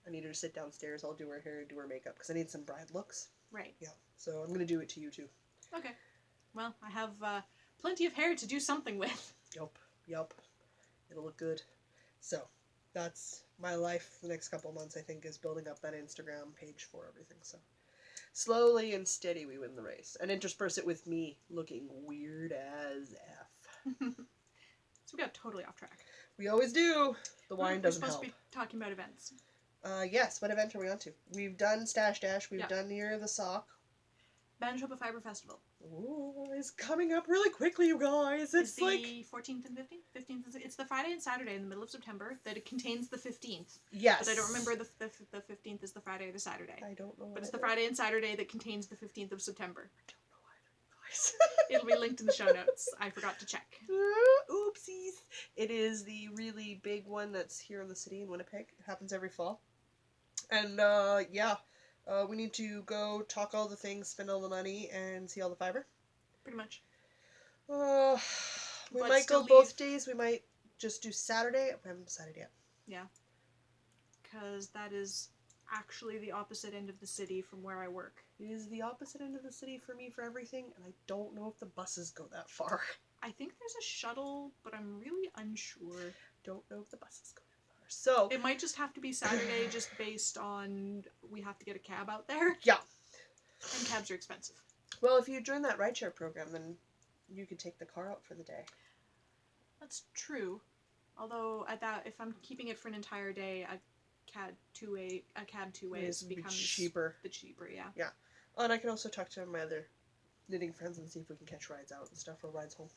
S1: I need her to sit downstairs. I'll do her hair, do her makeup, because I need some bride looks.
S2: Right.
S1: Yeah. So I'm going to do it to you, too.
S2: Okay. Well, I have plenty of hair to do something with.
S1: Yup. It'll look good. So, that's my life for the next couple months, I think, is building up that Instagram page for everything. So, slowly and steady we win the race. And intersperse it with me looking weird as F.
S2: So we got totally off track.
S1: We always do. The wine doesn't help.
S2: We're supposed to be talking about events.
S1: Yes. What event are we on to? We've done Stash Dash. We've done Year of the Sock.
S2: Manitoba Fiber Festival.
S1: Ooh, it's coming up really quickly, you guys. It's
S2: the 14th and 15th? 15th. It's the Friday and Saturday in the middle of September that it contains the 15th.
S1: Yes.
S2: But I don't remember the 15th is the Friday or the Saturday.
S1: I don't know.
S2: But it's the Friday and Saturday that contains the 15th of September.
S1: I don't know either, guys.
S2: It'll be linked in the show notes. I forgot to check.
S1: Oopsies. It is the really big one that's here in the city in Winnipeg. It happens every fall. And, we need to go talk all the things, spend all the money, and see all the fiber.
S2: Pretty much.
S1: We might go both days. We might just do Saturday. We haven't decided yet.
S2: Yeah. Because that is actually the opposite end of the city from where I work.
S1: It is the opposite end of the city for me for everything, and I don't know if the buses go that far.
S2: I think there's a shuttle, but I'm really unsure.
S1: Don't know if the buses go that far. So
S2: it might just have to be Saturday, just based on we have to get a cab out there.
S1: Yeah.
S2: And cabs are expensive.
S1: Well, if you join that rideshare program, then you could take the car out for the day.
S2: That's true. Although if I'm keeping it for an entire day, a cab two ways becomes
S1: cheaper.
S2: The cheaper, yeah.
S1: Yeah. Oh, and I can also talk to my other knitting friends and see if we can catch rides out and stuff or rides home.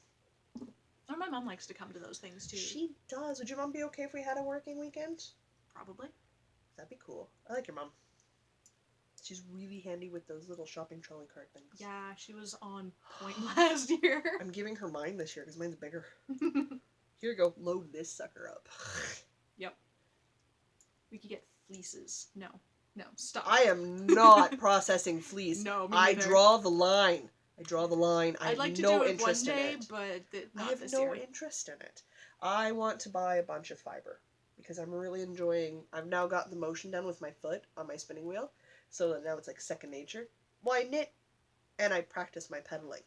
S2: Oh, my mom likes to come to those things too.
S1: She does. Would your mom be okay if we had a working weekend?
S2: Probably.
S1: That'd be cool. I like your mom. She's really handy with those little shopping trolley cart things.
S2: Yeah, she was on point last year.
S1: I'm giving her mine this year because mine's bigger. Here you go. Load this sucker up.
S2: Yep. We could get fleeces. No, stop.
S1: I am not processing fleece.
S2: No, me
S1: I
S2: neither.
S1: draw the line. I'd
S2: like to
S1: no
S2: do it
S1: interest
S2: one day,
S1: in it.
S2: but not
S1: I have
S2: this
S1: no
S2: year.
S1: interest in it. I want to buy a bunch of fiber because I'm really enjoying. I've now got the motion done with my foot on my spinning wheel, so that now it's like second nature. Well, I knit and I practice my pedaling.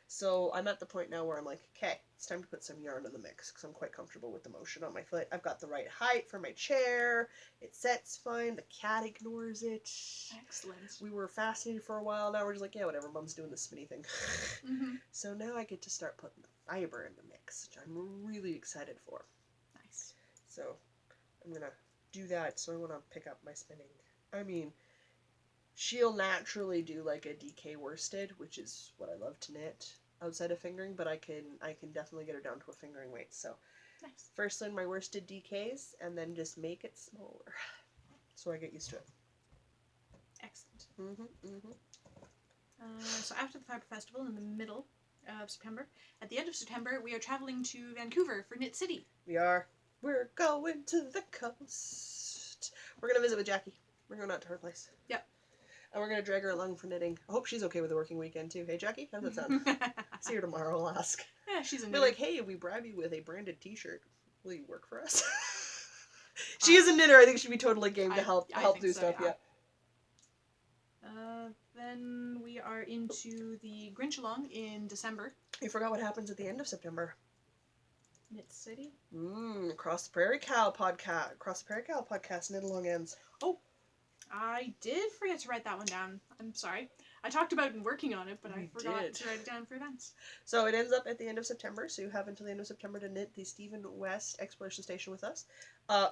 S1: So I'm at the point now where I'm like, okay, it's time to put some yarn in the mix because I'm quite comfortable with the motion on my foot. I've got the right height for my chair. It sets fine. The cat ignores it.
S2: Excellent.
S1: We were fascinated for a while. Now we're just like, yeah, whatever. Mom's doing the spinny thing.
S2: Mm-hmm.
S1: So now I get to start putting the fiber in the mix, which I'm really excited for.
S2: Nice.
S1: So I'm going to do that. So I want to pick up my spinning. I mean, she'll naturally do like a DK worsted, which is what I love to knit outside of fingering, but I can definitely get her down to a fingering weight. So
S2: Nice.
S1: First learn my worsted DKs and then just make it smaller so I get used to it.
S2: Excellent.
S1: Mm-hmm.
S2: So after the Fiber Festival in the middle of September, at the end of September, we are traveling to Vancouver for Knit City.
S1: We're going to the coast. We're going to visit with Jackie. We're going out to her place.
S2: Yep.
S1: And we're going to drag her along for knitting. I hope she's okay with the working weekend too. Hey Jackie, how does that sound? See her tomorrow, I'll ask.
S2: Yeah, she's in
S1: Be like, hey, if we bribe you with a branded t-shirt, will you work for us? She is a knitter. I think she'd be totally game to help
S2: think
S1: do
S2: so,
S1: stuff. Yeah.
S2: Then we are into the Grinch Along in December.
S1: You forgot what happens at the end of September.
S2: Knit City.
S1: Across the Prairie Cow podcast. Knit Along ends.
S2: Oh, I did forget to write that one down. I'm sorry. I talked about working on it, but I forgot to write it down for events.
S1: So it ends up at the end of September, so you have until the end of September to knit the Stephen West Exploration Station with us.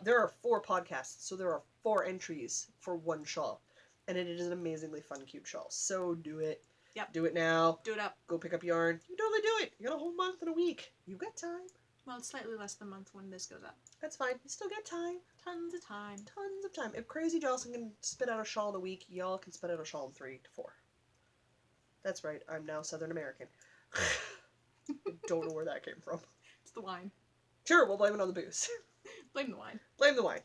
S1: There are 4 podcasts, so there are 4 entries for one shawl. And it is an amazingly fun, cute shawl. So do it.
S2: Yep.
S1: Do it now.
S2: Do it up.
S1: Go pick up yarn. You totally do it. You got a whole month and a week. You've got time.
S2: Well, it's slightly less than a month when this goes up.
S1: That's fine. You still got time.
S2: Tons of time.
S1: Tons of time. If Crazy Jocelyn can spit out a shawl in a week, y'all can spit out a shawl in 3 to 4. That's right. I'm now Southern American. I don't know where that came from.
S2: It's the wine.
S1: Sure, we'll blame it on the booze.
S2: Blame the wine.
S1: Blame the wine.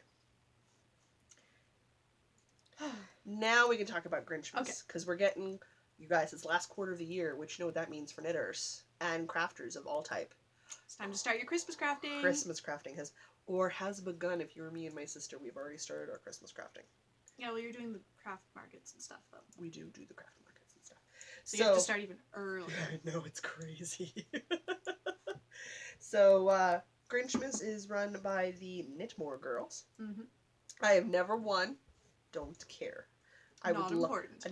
S1: Now we can talk about Grinchmas. Because we're getting, you guys, it's last quarter of the year, which you know what that means for knitters and crafters of all type.
S2: It's time to start your Christmas crafting.
S1: Christmas crafting has begun. If you're me and my sister, we've already started our Christmas crafting.
S2: Yeah, well, you're doing the craft markets and stuff, though.
S1: We do the craft markets and stuff.
S2: So you have to start even earlier.
S1: I know, it's crazy. So, Grinchmas is run by the Knitmore girls.
S2: Mm-hmm.
S1: I have never won. Don't care.
S2: Not important.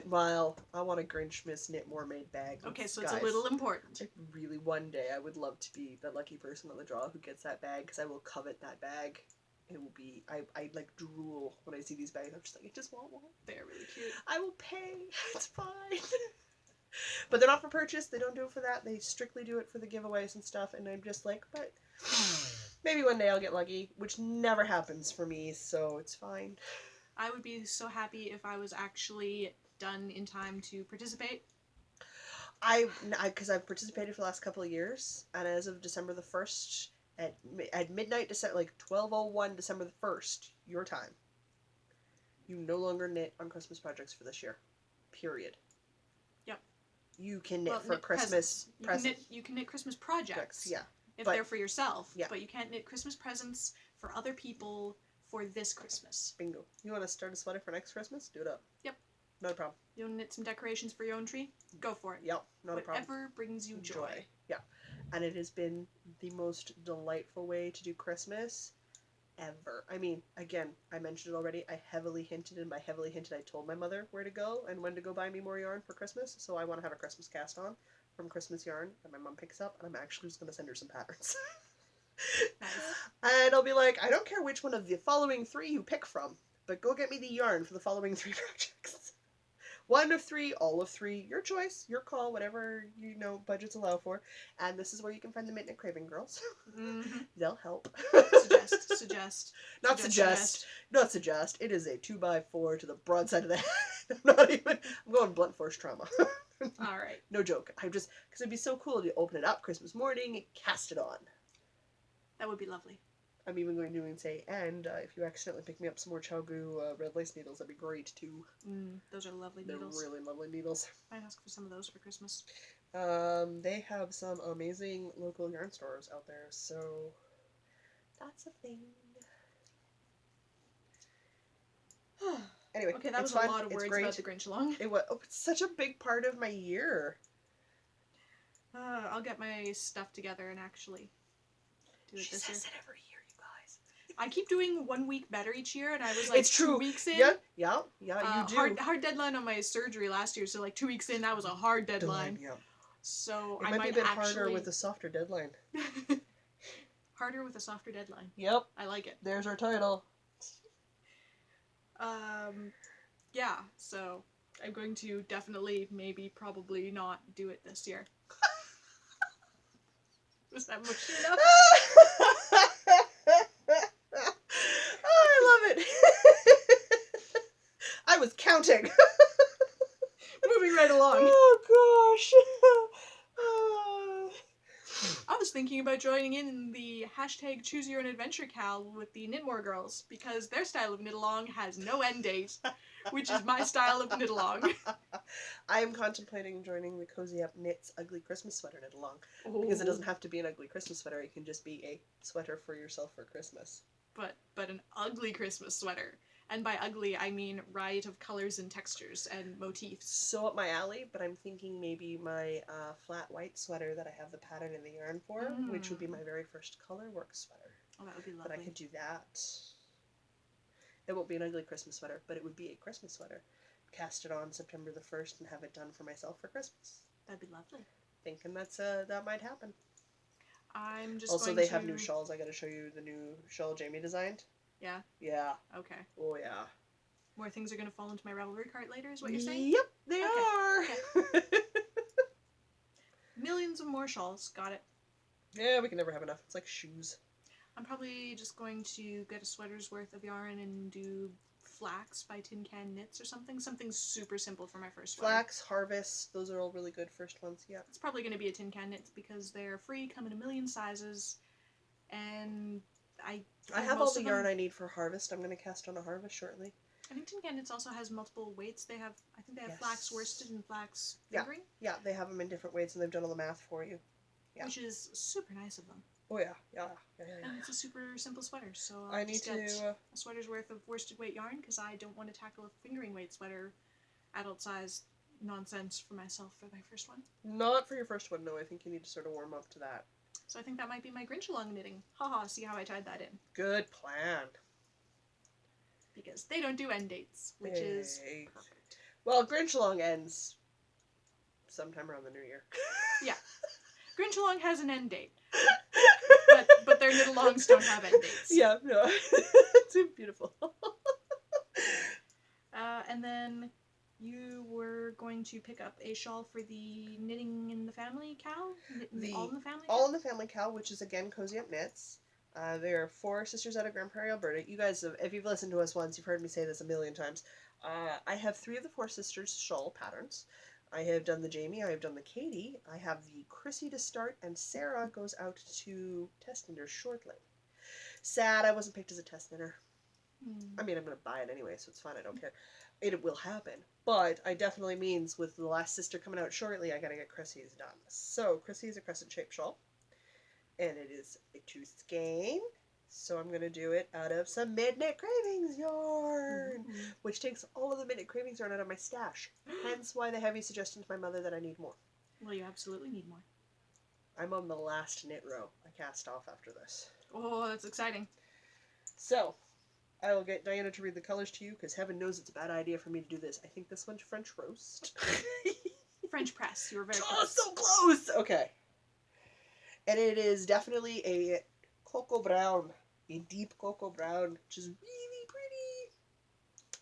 S1: Well, I want a Grinchmas Knitmore made bag.
S2: Okay, so it's a little important.
S1: Really, one day I would love to be the lucky person on the draw who gets that bag, because I will covet that bag. It will be, I like drool when I see these bags. I'm just like, I just want one.
S2: They're really cute.
S1: I will pay. It's fine. But they're not for purchase. They don't do it for that. They strictly do it for the giveaways and stuff. And I'm just like, but maybe one day I'll get lucky, which never happens for me, so it's fine.
S2: I would be so happy if I was actually done in time to participate.
S1: Because I've participated for the last couple of years, and as of December the 1st, at midnight, like 12:01 December the 1st, your time, you no longer knit on Christmas projects for this year. Period.
S2: Yep.
S1: You can knit for Christmas presents.
S2: You can knit Christmas projects.
S1: Yeah.
S2: If they're for yourself.
S1: Yeah.
S2: But you can't knit Christmas presents for other people for this Christmas.
S1: Bingo. You want to start a sweater for next Christmas? Do it up.
S2: Yep.
S1: Not a problem.
S2: You want to knit some decorations for your own tree? Go for it.
S1: Yep. Not a problem.
S2: Whatever brings you joy.
S1: Yeah. And it has been the most delightful way to do Christmas ever. I mean, again, I mentioned it already. I heavily hinted, and by heavily hinted, I told my mother where to go and when to go buy me more yarn for Christmas. So I want to have a Christmas cast on from Christmas yarn that my mom picks up, and I'm actually just going to send her some patterns.
S2: Nice.
S1: And I'll be like, I don't care which one of the following 3 you pick from, but go get me the yarn for the following 3 projects. 1 of 3, all of 3, your choice, your call, whatever, budgets allow for. And this is where you can find the Mint Knit Craving girls.
S2: Mm-hmm.
S1: They'll help.
S2: Suggest.
S1: Not suggest. It is a 2x4 to the broadside of the head. I'm going blunt force trauma.
S2: Alright.
S1: No joke. Because it'd be so cool to open it up Christmas morning, cast it on.
S2: That would be lovely.
S1: I'm even going to say, if you accidentally pick me up some more Chow-Gu red lace needles, that'd be great too.
S2: Those are lovely needles.
S1: They're really lovely needles.
S2: I'd ask for some of those for Christmas.
S1: They have some amazing local yarn stores out there, so that's a thing. Anyway,
S2: okay, that was
S1: fun.
S2: A lot of words about the Grinch Along.
S1: It's such a big part of my year.
S2: I'll get my stuff together and actually do it this year. She says
S1: it every year, you guys.
S2: I keep doing 1 week better each year, and I was like
S1: it's true.
S2: 2 weeks in.
S1: Yeah, you do.
S2: Hard deadline on my surgery last year, so like 2 weeks in, that was a hard deadline.
S1: Yeah.
S2: So
S1: it might be a bit harder with a softer deadline.
S2: Harder with a softer deadline.
S1: Yep.
S2: I like it.
S1: There's our title.
S2: Yeah, so I'm going to definitely, probably not do it this year. Was that mushy enough?
S1: Oh, I love it. I was counting.
S2: Moving right along.
S1: Oh, gosh.
S2: I was thinking about joining in the hashtag Choose Your Own Adventure Cal with the Knitmore girls, because their style of knit-along has no end date, which is my style of knit-along.
S1: I am contemplating joining the Cozy Up Knits Ugly Christmas Sweater knit-along, because it doesn't have to be an ugly Christmas sweater, it can just be a sweater for yourself for Christmas.
S2: but an ugly Christmas sweater. And by ugly, I mean riot of colors and textures and motifs.
S1: So up my alley, but I'm thinking maybe my flat white sweater that I have the pattern in the yarn for, which would be my very first color work sweater.
S2: Oh, that would be lovely.
S1: But I could do that. It won't be an ugly Christmas sweater, but it would be a Christmas sweater. Cast it on September the 1st and have it done for myself for Christmas.
S2: That'd be lovely.
S1: Thinking that might happen.
S2: I'm just
S1: also,
S2: going
S1: they
S2: to...
S1: have new shawls. I gotta show you the new shawl Jamie designed.
S2: Yeah?
S1: Yeah.
S2: Okay.
S1: Oh, yeah.
S2: More things are going to fall into my Ravelry cart later, is what you're saying?
S1: Yep, they are.
S2: Okay. Millions of more shawls. Got it.
S1: Yeah, we can never have enough. It's like shoes.
S2: I'm probably just going to get a sweater's worth of yarn and do flax by Tin Can Knits or something. Something super simple for my first sweater.
S1: Flax, Harvest, those are all really good first ones, yeah.
S2: It's probably going to be a Tin Can Knits because they're free, come in a million sizes, and I
S1: have all the yarn I need for Harvest. I'm going to cast on a Harvest shortly.
S2: I think Tin Can Knits also has multiple weights. I think they have flax worsted and flax fingering.
S1: Yeah, they have them in different weights and they've done all the math for you. Yeah.
S2: Which is super nice of them.
S1: Oh yeah.
S2: And it's a super simple sweater, so
S1: I
S2: I'll
S1: need
S2: just
S1: to
S2: get a sweater's worth of worsted weight yarn because I don't want to tackle a fingering weight sweater, adult size nonsense for myself for my first one.
S1: Not for your first one, no. I think you need to sort of warm up to that.
S2: So I think that might be my Grinch along knitting. Haha, see how I tied that in.
S1: Good plan.
S2: Because they don't do end dates, which is perfect.
S1: Well, Grinch along ends sometime around the new year.
S2: Yeah. Grinch along has an end date. But their knit alongs don't have end dates.
S1: Yeah, no. It's beautiful.
S2: And then you were going to pick up a shawl for the Knitting in the Family cow? All in the Family cow?
S1: All in the Family cow, which is again Cozy Up Knits. There are 4 sisters out of Grand Prairie, Alberta. You guys, if you've listened to us once, you've heard me say this a million times. I have 3 of the 4 sisters' shawl patterns. I have done the Jamie, I have done the Katie, I have the Chrissy to start, and Sarah goes out to test knitters shortly. Sad I wasn't picked as a test knitter. I mean, I'm going to buy it anyway, so it's fine, I don't care. It will happen. But I definitely means with the last sister coming out shortly, I got to get Chrissy's done. So, Chrissy is a crescent shaped shawl. And it is a 2 skein. So I'm going to do it out of some Midnight Cravings yarn. Which takes all of the Midnight Cravings yarn out of my stash. Hence why the heavy suggestion to my mother that I need more.
S2: Well, you absolutely need more.
S1: I'm on the last knit row. I cast off after this.
S2: Oh, that's exciting.
S1: So, I will get Diana to read the colors to you, because heaven knows it's a bad idea for me to do this. I think this one's French Roast.
S2: French Press. You were very
S1: close.
S2: close.
S1: So close! Okay. And it is definitely a cocoa brown. A deep cocoa brown, which is really pretty.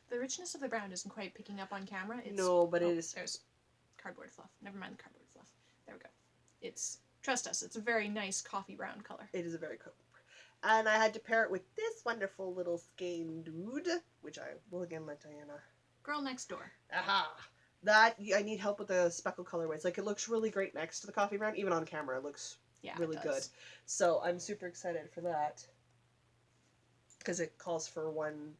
S2: The richness of the brown isn't quite picking up on camera.
S1: No, but it is.
S2: There's cardboard fluff. Never mind the cardboard fluff. There we go. Trust us, it's a very nice coffee brown color.
S1: It is a very cool. And I had to pair it with this wonderful little skein dude, which I will again let Diana.
S2: Girl next door.
S1: Aha! That, I need help with the speckle colorways. Like, it looks really great next to the coffee brown. Even on camera, it looks really good. So I'm super excited for that. Because it calls for 1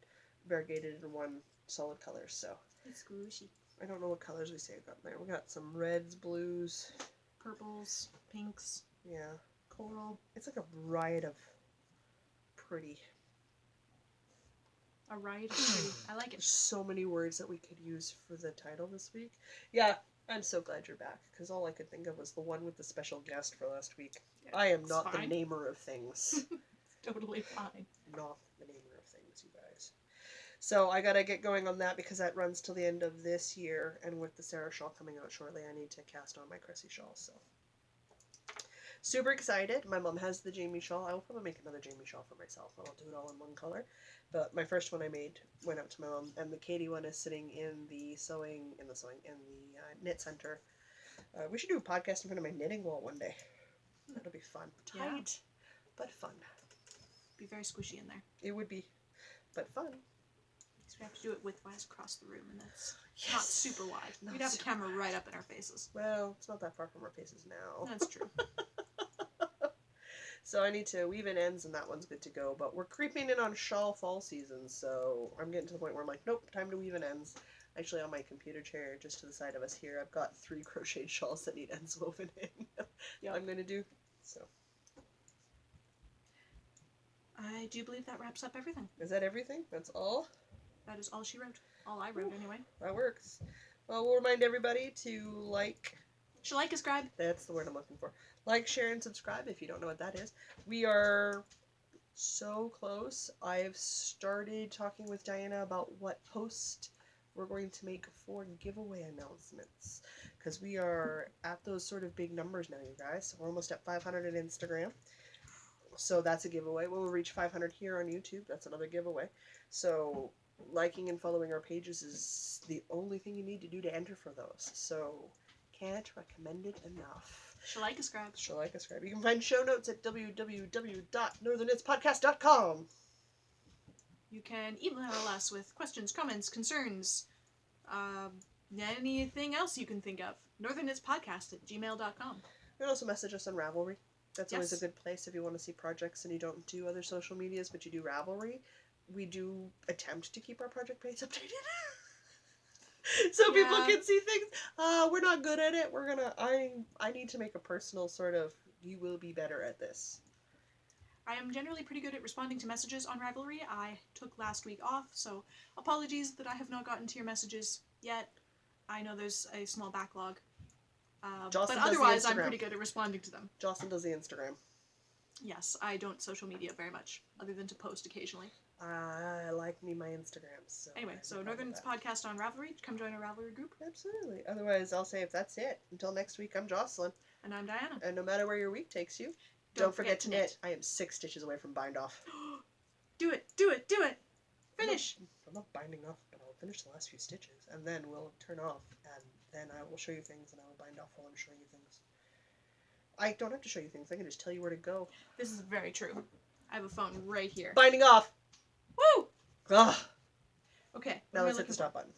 S1: variegated and 1 solid color, so.
S2: It's squishy.
S1: I don't know what colors we say we got in there. We got some reds, blues.
S2: Purples, pinks.
S1: Yeah.
S2: Coral.
S1: It's like a riot of pretty.
S2: A riot of pretty. I like it.
S1: There's so many words that we could use for the title this week. Yeah, I'm so glad you're back, because all I could think of was the one with the special guest for last week. Yeah, I am not the namer of things.
S2: Totally fine.
S1: Not the namer of things, you guys. So I gotta get going on that, because that runs till the end of this year, and with the Sarah shawl coming out shortly, I need to cast on my Cressy shawl, so. Super excited. My mom has the Jamie shawl. I will probably make another Jamie shawl for myself, and I'll do it all in 1 color. But my first one I made went out to my mom, and the Katie one is sitting in the knit center. We should do a podcast in front of my knitting wall one day. That'll be fun. Tight, but fun.
S2: Be very squishy in there.
S1: It would be, but fun.
S2: So we have to do it widthwise across the room, and that's not super wide. We'd have a camera right up in our faces.
S1: Well, it's not that far from our faces now.
S2: That's true.
S1: So I need to weave in ends, and that one's good to go. But we're creeping in on shawl fall season, so I'm getting to the point where I'm like, nope, time to weave in ends. Actually, on my computer chair, just to the side of us here, I've got 3 crocheted shawls that need ends woven in. I'm going to do, so.
S2: I do believe that wraps up everything.
S1: Is that everything? That's all?
S2: That is all she wrote. All I wrote, anyway.
S1: That works. Well, we'll remind everybody to like...
S2: She'll like, subscribe.
S1: That's the word I'm looking for. Like, share, and subscribe if you don't know what that is. We are so close. I've started talking with Diana about what post we're going to make for giveaway announcements. Because we are at those sort of big numbers now, you guys. We're almost at 500 on Instagram. So that's a giveaway. We'll reach 500 here on YouTube. That's another giveaway. So liking and following our pages is the only thing you need to do to enter for those. So can't recommend it enough.
S2: She'll like, subscribe.
S1: She'll like, subscribe. You can find show notes at www.northernitspodcast.com.
S2: You can email us with questions, comments, concerns, anything else you can think of. northernitspodcast@gmail.com.
S1: You can also message us on Ravelry. That's always a
S2: Yes.
S1: good place if you want to see projects and you don't do other social medias, but you do Ravelry. We do attempt to keep our project page updated. So people
S2: Yeah.
S1: can see things. We're not good at it. I need to make a personal sort of, you will be better at this.
S2: I am generally pretty good at responding to messages on Ravelry. I took last week off, so apologies that I have not gotten to your messages yet. I know there's a small backlog. But
S1: Jocelyn does the
S2: otherwise, I'm
S1: Instagram.
S2: pretty good at responding to them.
S1: Jocelyn does the Instagram.
S2: Yes, I don't social media very much, other than to post occasionally.
S1: I like me my Instagram. So
S2: Anyway,
S1: I have
S2: so
S1: no problem
S2: Northern
S1: with that.
S2: Podcast on Ravelry. Come join our Ravelry group.
S1: Absolutely. Otherwise, I'll say if that's it. Until next week, I'm Jocelyn.
S2: And I'm Diana.
S1: And no matter where your week takes you, don't forget to knit. I am 6 stitches away from bind off.
S2: Do it! Do it! Do it! Finish!
S1: I'm not binding off, but I'll finish the last few stitches. And then we'll turn off. And then I will show you things and I will bind off while I'm showing you things. I don't have to show you things. I can just tell you where to go.
S2: This is very true. I have a phone right here.
S1: Binding off!
S2: Woo!
S1: Ugh.
S2: Okay.
S1: Now
S2: what
S1: let's
S2: am I
S1: hit the
S2: looking
S1: stop button.